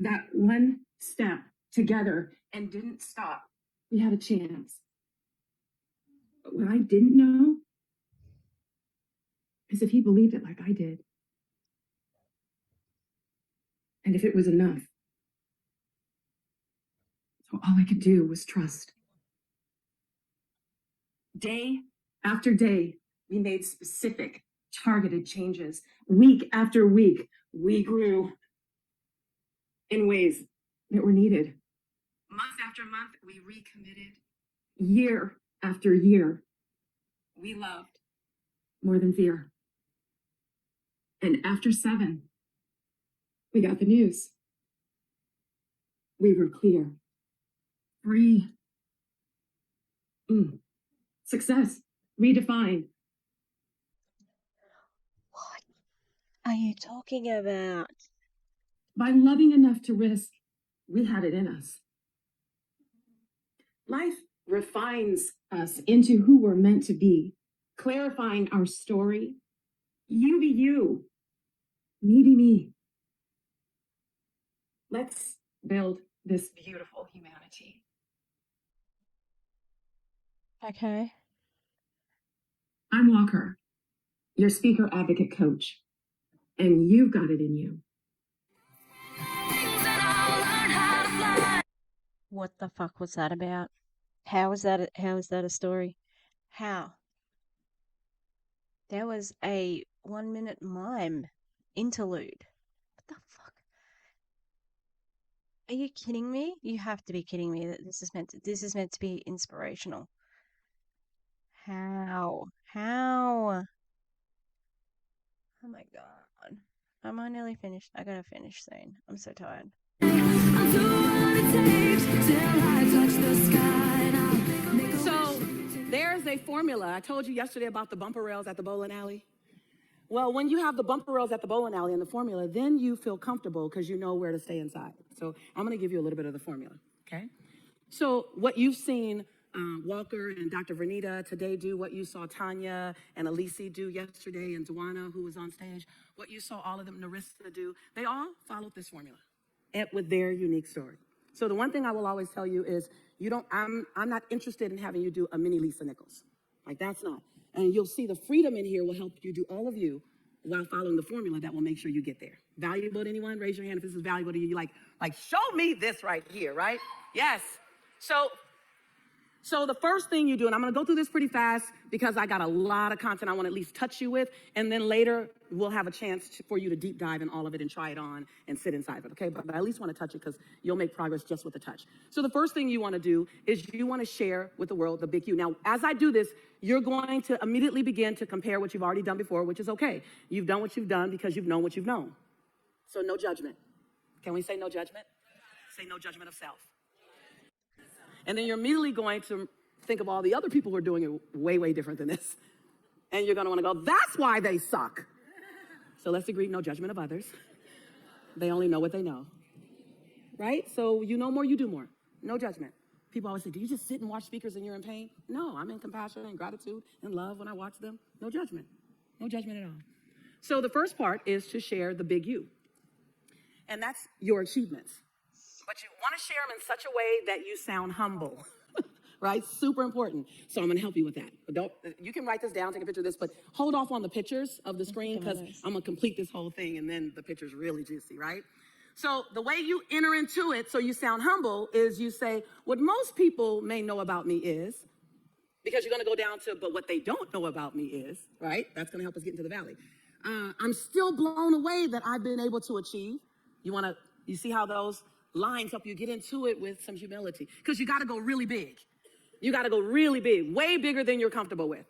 that one step together and didn't stop, we had a chance. But what I didn't know is if he believed it like I did. And if it was enough. So all I could do was trust. Day after day, we made specific, targeted changes. Week after week, we grew in ways that were needed. Month after month, we recommitted. Year after year, we loved more than fear. And after 7, we got the news. We were clear. Free. Success. Redefined. What are you talking about? By loving enough to risk, we had it in us. Life refines us into who we're meant to be, clarifying our story. You be you, me be me. Let's build this beautiful humanity. Okay. I'm Walker, your speaker advocate coach, and you've got it in you. What the fuck was that about? How is that a story? How? There was a 1-minute mime interlude. What the fuck? Are you kidding me? You have to be kidding me that this is meant to be inspirational. How? How? Oh my god. Am I nearly finished? I gotta finish soon. I'm so tired. So there's a formula. I told you yesterday about the bumper rails at the bowling alley. Well, when you have the bumper rails at the bowling alley and the formula, then you feel comfortable because you know where to stay inside. So I'm going to give you a little bit of the formula, okay? So what you've seen Walker and Dr. Vernita today do, what you saw Tanya and Elise do yesterday, and Duana, who was on stage, what you saw all of them, Narissa do, they all followed this formula and with their unique story. So the one thing I will always tell you is, I'm not interested in having you do a mini Lisa Nichols. Like, that's not. And you'll see the freedom in here will help you do all of you while following the formula that will make sure you get there. Valuable to anyone? Raise your hand if this is valuable to you. Like show me this right here, right? Yes. So the first thing you do, and I'm going to go through this pretty fast because I got a lot of content I want to at least touch you with, and then later we'll have a chance for you to deep dive in all of it and try it on and sit inside of it, okay? But I at least want to touch it because you'll make progress just with the touch. So the first thing you want to do is you want to share with the world the big you. Now, as I do this, you're going to immediately begin to compare what you've already done before, which is okay. You've done what you've done because you've known what you've known. So no judgment. Can we say no judgment? Say no judgment of self. And then you're immediately going to think of all the other people who are doing it way, way different than this. And you're going to want to go, that's why they suck. So let's agree, no judgment of others. They only know what they know. Right? So you know more, you do more. No judgment. People always say, do you just sit and watch speakers and you're in pain? No, I'm in compassion and gratitude and love when I watch them. No judgment. No judgment at all. So the first part is to share the big you. And that's your achievements. But you want to share them in such a way that you sound humble, right? Super important. So I'm going to help you with that. You can write this down, take a picture of this, but hold off on the pictures of the screen because I'm going to complete this whole thing and then the picture's really juicy, right? So the way you enter into it so you sound humble is you say, what most people may know about me is, because you're going to go down to, but what they don't know about me is, right? That's going to help us get into the valley. I'm still blown away that I've been able to achieve. You see how those lines help you get into it with some humility, because you got to go really big. You got to go really big, way bigger than you're comfortable with.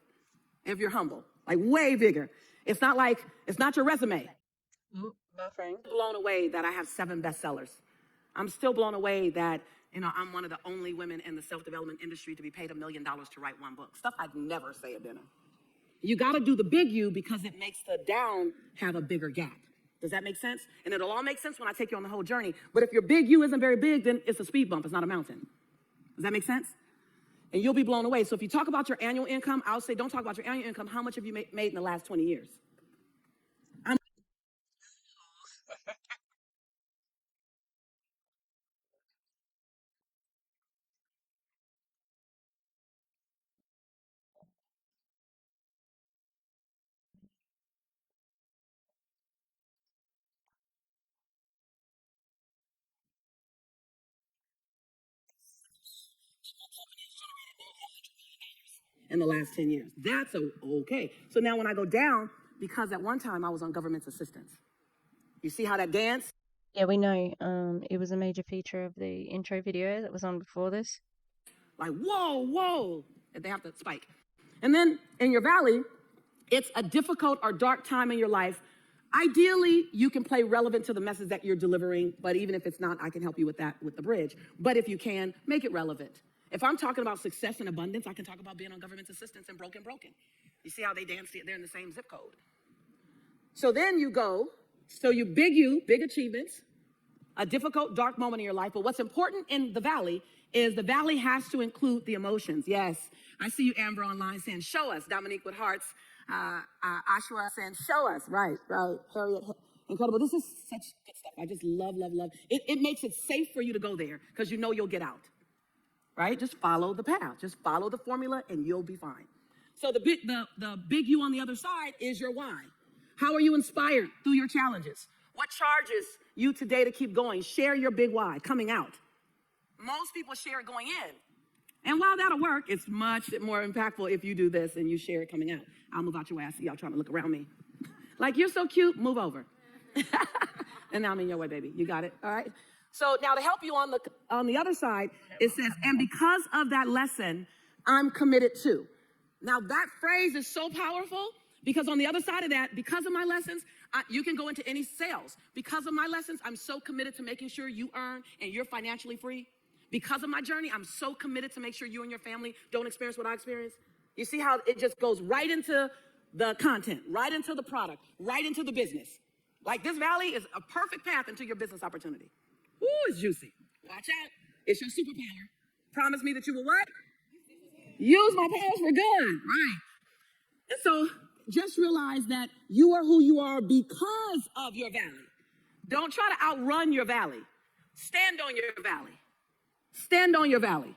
If you're humble, like way bigger. It's not your resume. My friend. Blown away that I have 7 bestsellers. I'm still blown away that, I'm one of the only women in the self-development industry to be paid $1 million to write one book. Stuff I'd never say at dinner. You got to do the big you because it makes the down have a bigger gap. Does that make sense? And it'll all make sense when I take you on the whole journey. But if your big you isn't very big, then it's a speed bump. It's not a mountain. Does that make sense? And you'll be blown away. So if you talk about your annual income, I'll say, don't talk about your annual income. How much have you made in the last 20 years? In the last 10 years. That's okay. So now when I go down, because at one time I was on government assistance. You see how that dance? Yeah, we know. It was a major feature of the intro video that was on before this. Like, whoa, and they have to spike. And then in your valley, it's a difficult or dark time in your life. Ideally, you can play relevant to the message that you're delivering, but even if it's not, I can help you with that with the bridge. But if you can, make it relevant. If I'm talking about success and abundance, I can talk about being on government assistance and broken. You see how they dance? They're in the same zip code. So then you big achievements, a difficult, dark moment in your life. But what's important in the valley is the valley has to include the emotions. Yes, I see you, Amber, online saying, show us. Dominique with hearts. Ashura saying, show us. Right. Harriet, incredible. This is such good stuff. I just love. It makes it safe for you to go there because you know you'll get out. Right? Just follow the path. Just follow the formula and you'll be fine. So the big you on the other side is your why. How are you inspired through your challenges? What charges you today to keep going? Share your big why coming out. Most people share it going in. And while that'll work, it's much more impactful if you do this and you share it coming out. I'll move out your way. I see y'all trying to look around me. Like, you're so cute, move over. And now I'm in your way, baby. You got it? All right? So now to help you on the other side, it says, and because of that lesson, I'm committed to. Now that phrase is so powerful because on the other side of that, because of my lessons, you can go into any sales. Because of my lessons, I'm so committed to making sure you earn and you're financially free. Because of my journey, I'm so committed to make sure you and your family don't experience what I experienced. You see how it just goes right into the content, right into the product, right into the business. Like, this valley is a perfect path into your business opportunity. Ooh, it's juicy. Watch out. It's your superpower. Promise me that you will what? Use my powers for good. Right. And so just realize that you are who you are because of your valley. Don't try to outrun your valley. Stand on your valley. Stand on your valley.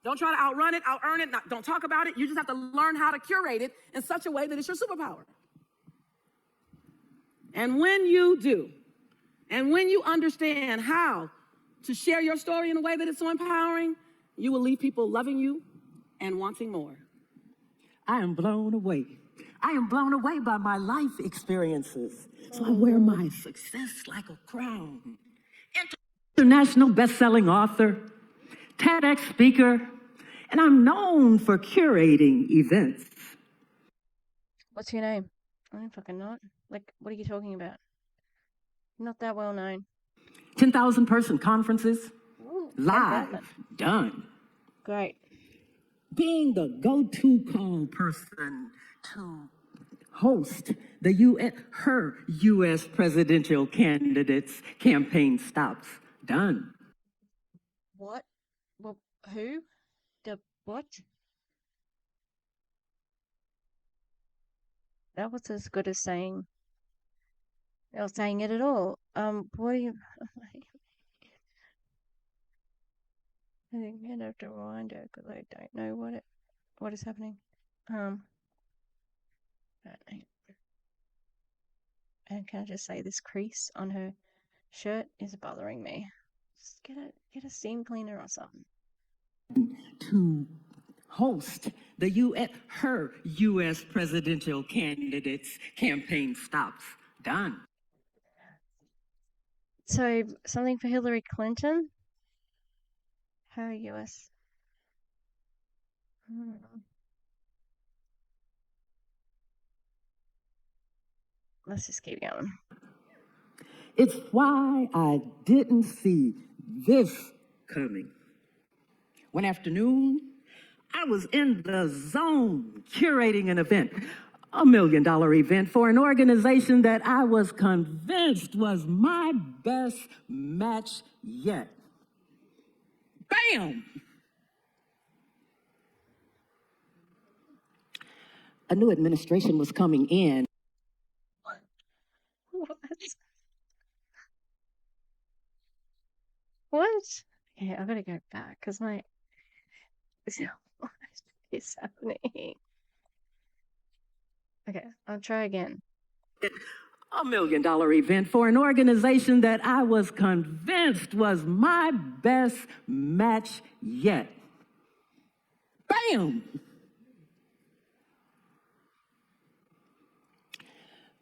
Don't try to outrun it, out-earn it. Don't talk about it. You just have to learn how to curate it in such a way that it's your superpower. And when you do, and when you understand how to share your story in a way that is so empowering, you will leave people loving you and wanting more. I am blown away. I am blown away by my life experiences. So I wear my success like a crown. International best-selling author, TEDx speaker, and I'm known for curating events. What's your name? I don't fucking know it. Like, what are you talking about? Not that well known. 10,000 person conferences, Ooh, live, done. Great. Being the go-to call person to host the her U.S. presidential candidate's campaign stops, done. What? Well, who? The what? That was as good as saying, or saying it at all. What are you? I think I'd have to rewind it because I don't know what is happening. I don't know. And can I just say this crease on her shirt is bothering me. Just get a steam cleaner or something. To host the her U.S. presidential candidate's campaign stops, done. So something for Hillary Clinton? Her US. Let's just keep going. It's why I didn't see this coming. One afternoon, I was in the zone curating an event, $1 million event for an organization that I was convinced was my best match yet. Bam! A new administration was coming in. What? What? Okay, I gotta go back because what is happening? Okay, I'll try again. $1 million event for an organization that I was convinced was my best match yet. Bam!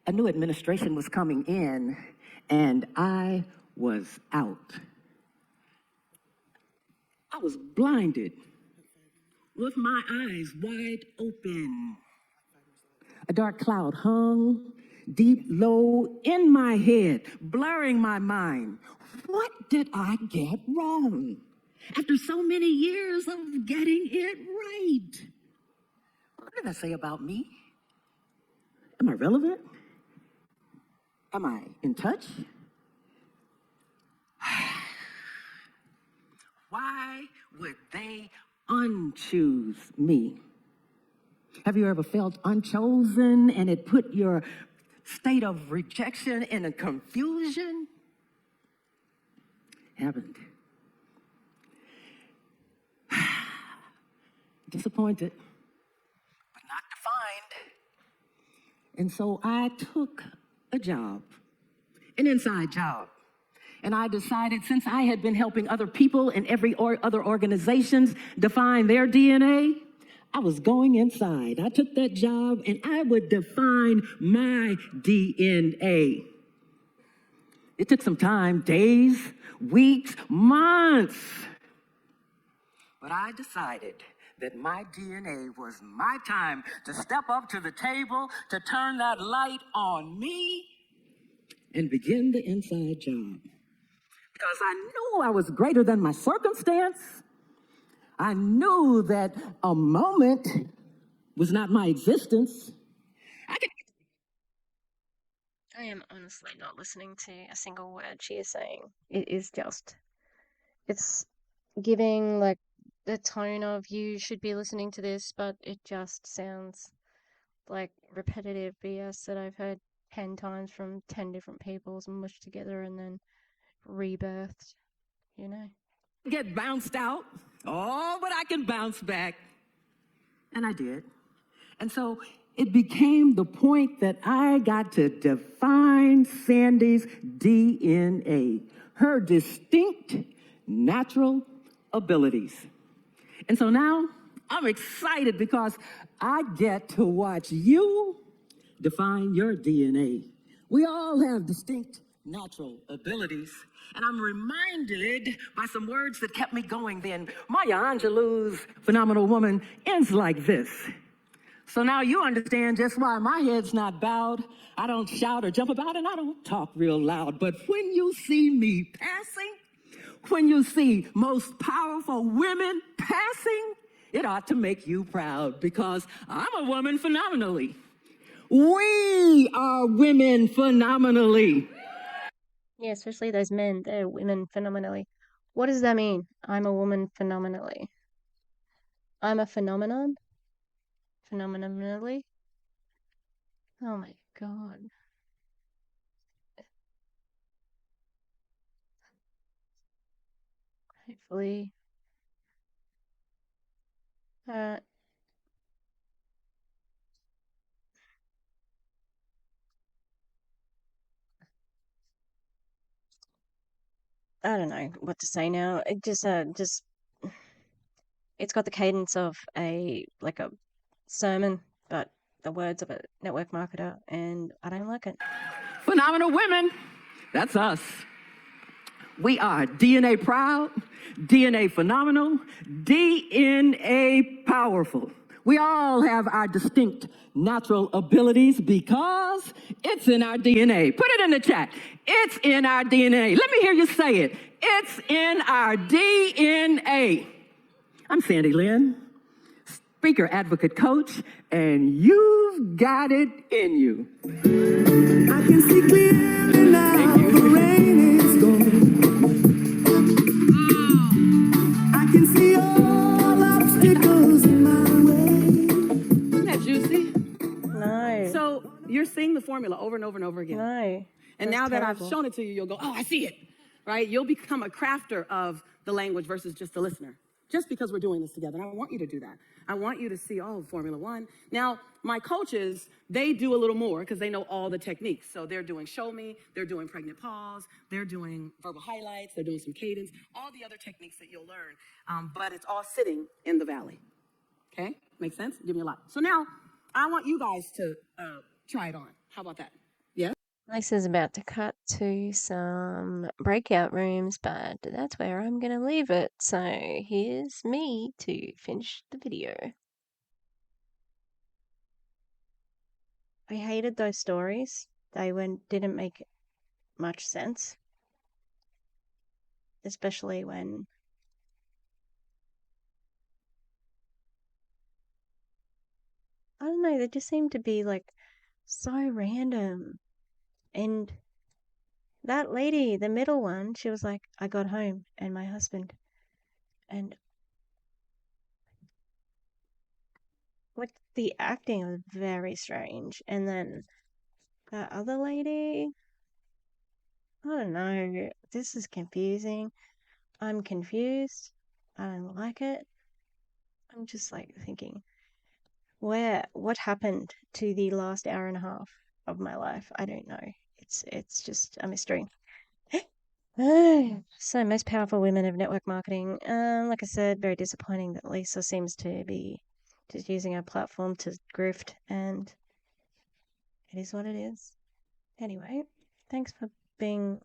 A new administration was coming in, and I was out. I was blinded with my eyes wide open. A dark cloud hung deep low in my head, blurring my mind. What did I get wrong? After so many years of getting it right. What did I say about me? Am I relevant? Am I in touch? Why would they unchoose me? Have you ever felt unchosen and it put your state of rejection in a confusion? Haven't. Disappointed, but not defined. And so I took a job, an inside job. And I decided, since I had been helping other people in every other organizations define their DNA, I was going inside. I took that job and I would define my DNA. It took some time, days, weeks, months. But I decided that my DNA was my time to step up to the table, to turn that light on me and begin the inside job. Because I knew I was greater than my circumstance. I knew that a moment was not my existence. I am honestly not listening to a single word she is saying. It is just, it's giving like the tone of you should be listening to this, but it just sounds like repetitive BS that I've heard 10 times from 10 different peoples mushed together and then rebirthed, you know? Get bounced out. Oh, but I can bounce back. And I did. And so it became the point that I got to define Sandy's DNA, her distinct natural abilities. And so now I'm excited because I get to watch you define your DNA. We all have distinct natural abilities. And I'm reminded by some words that kept me going then. Maya Angelou's Phenomenal Woman ends like this. So now you understand just why my head's not bowed. I don't shout or jump about, and I don't talk real loud. But when you see me passing, when you see most powerful women passing, it ought to make you proud because I'm a woman phenomenally. We are women phenomenally. Yeah, especially those men, they're women phenomenally. What does that mean? I'm a woman phenomenally. I'm a phenomenon? Phenomenally? Oh my god. Hopefully. Uh, I don't know what to say now. It just it's got the cadence of a sermon, but the words of a network marketer, and I don't like it. Phenomenal women, that's us. We are DNA proud, DNA phenomenal, DNA powerful. We all have our distinct natural abilities because it's in our DNA. Put it in the chat. It's in our DNA. Let me hear you say it. It's in our DNA. I'm Sandy Lynn, speaker, advocate, coach, and you've got it in you. I can see clearly now the rain is gone. I can see all obstacles in my way. Isn't that juicy? No. So you're seeing the formula over and over and over again. No. And That's now that terrible. I've shown it to you, you'll go, oh, I see it, right? You'll become a crafter of the language versus just a listener, just because we're doing this together. And I want you to do that. I want you to see, oh, Formula One. Now, my coaches, they do a little more because they know all the techniques. So they're doing show me, they're doing pregnant pause, they're doing verbal highlights, they're doing some cadence, all the other techniques that you'll learn. But it's all sitting in the valley. Okay? Make sense? Give me a lot. So now, I want you guys to try it on. How about that? Yeah? Lisa's about to cut to some breakout rooms, but that's where I'm going to leave it. So here's me to finish the video. I hated those stories. They didn't make much sense. Especially when I don't know, they just seemed to be like so random. And that lady, the middle one, she was like, I got home and my husband. And like the acting was very strange. And then that other lady, I don't know, this is confusing. I'm confused. I don't like it. I'm just like thinking, what happened to the last hour and a half of my life? I don't know. It's just a mystery. So most powerful women of network marketing. Like I said, very disappointing that Lisa seems to be just using our platform to grift, and it is what it is. Anyway, thanks for being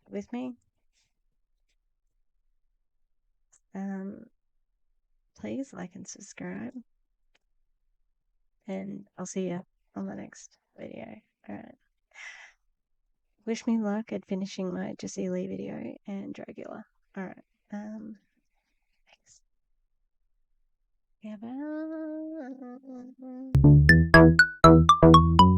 with me. Please like and subscribe, and I'll see you on the next video. Alright. Wish me luck at finishing my Jessie Lee video and Dragula. Alright. Thanks. Yeah, bye.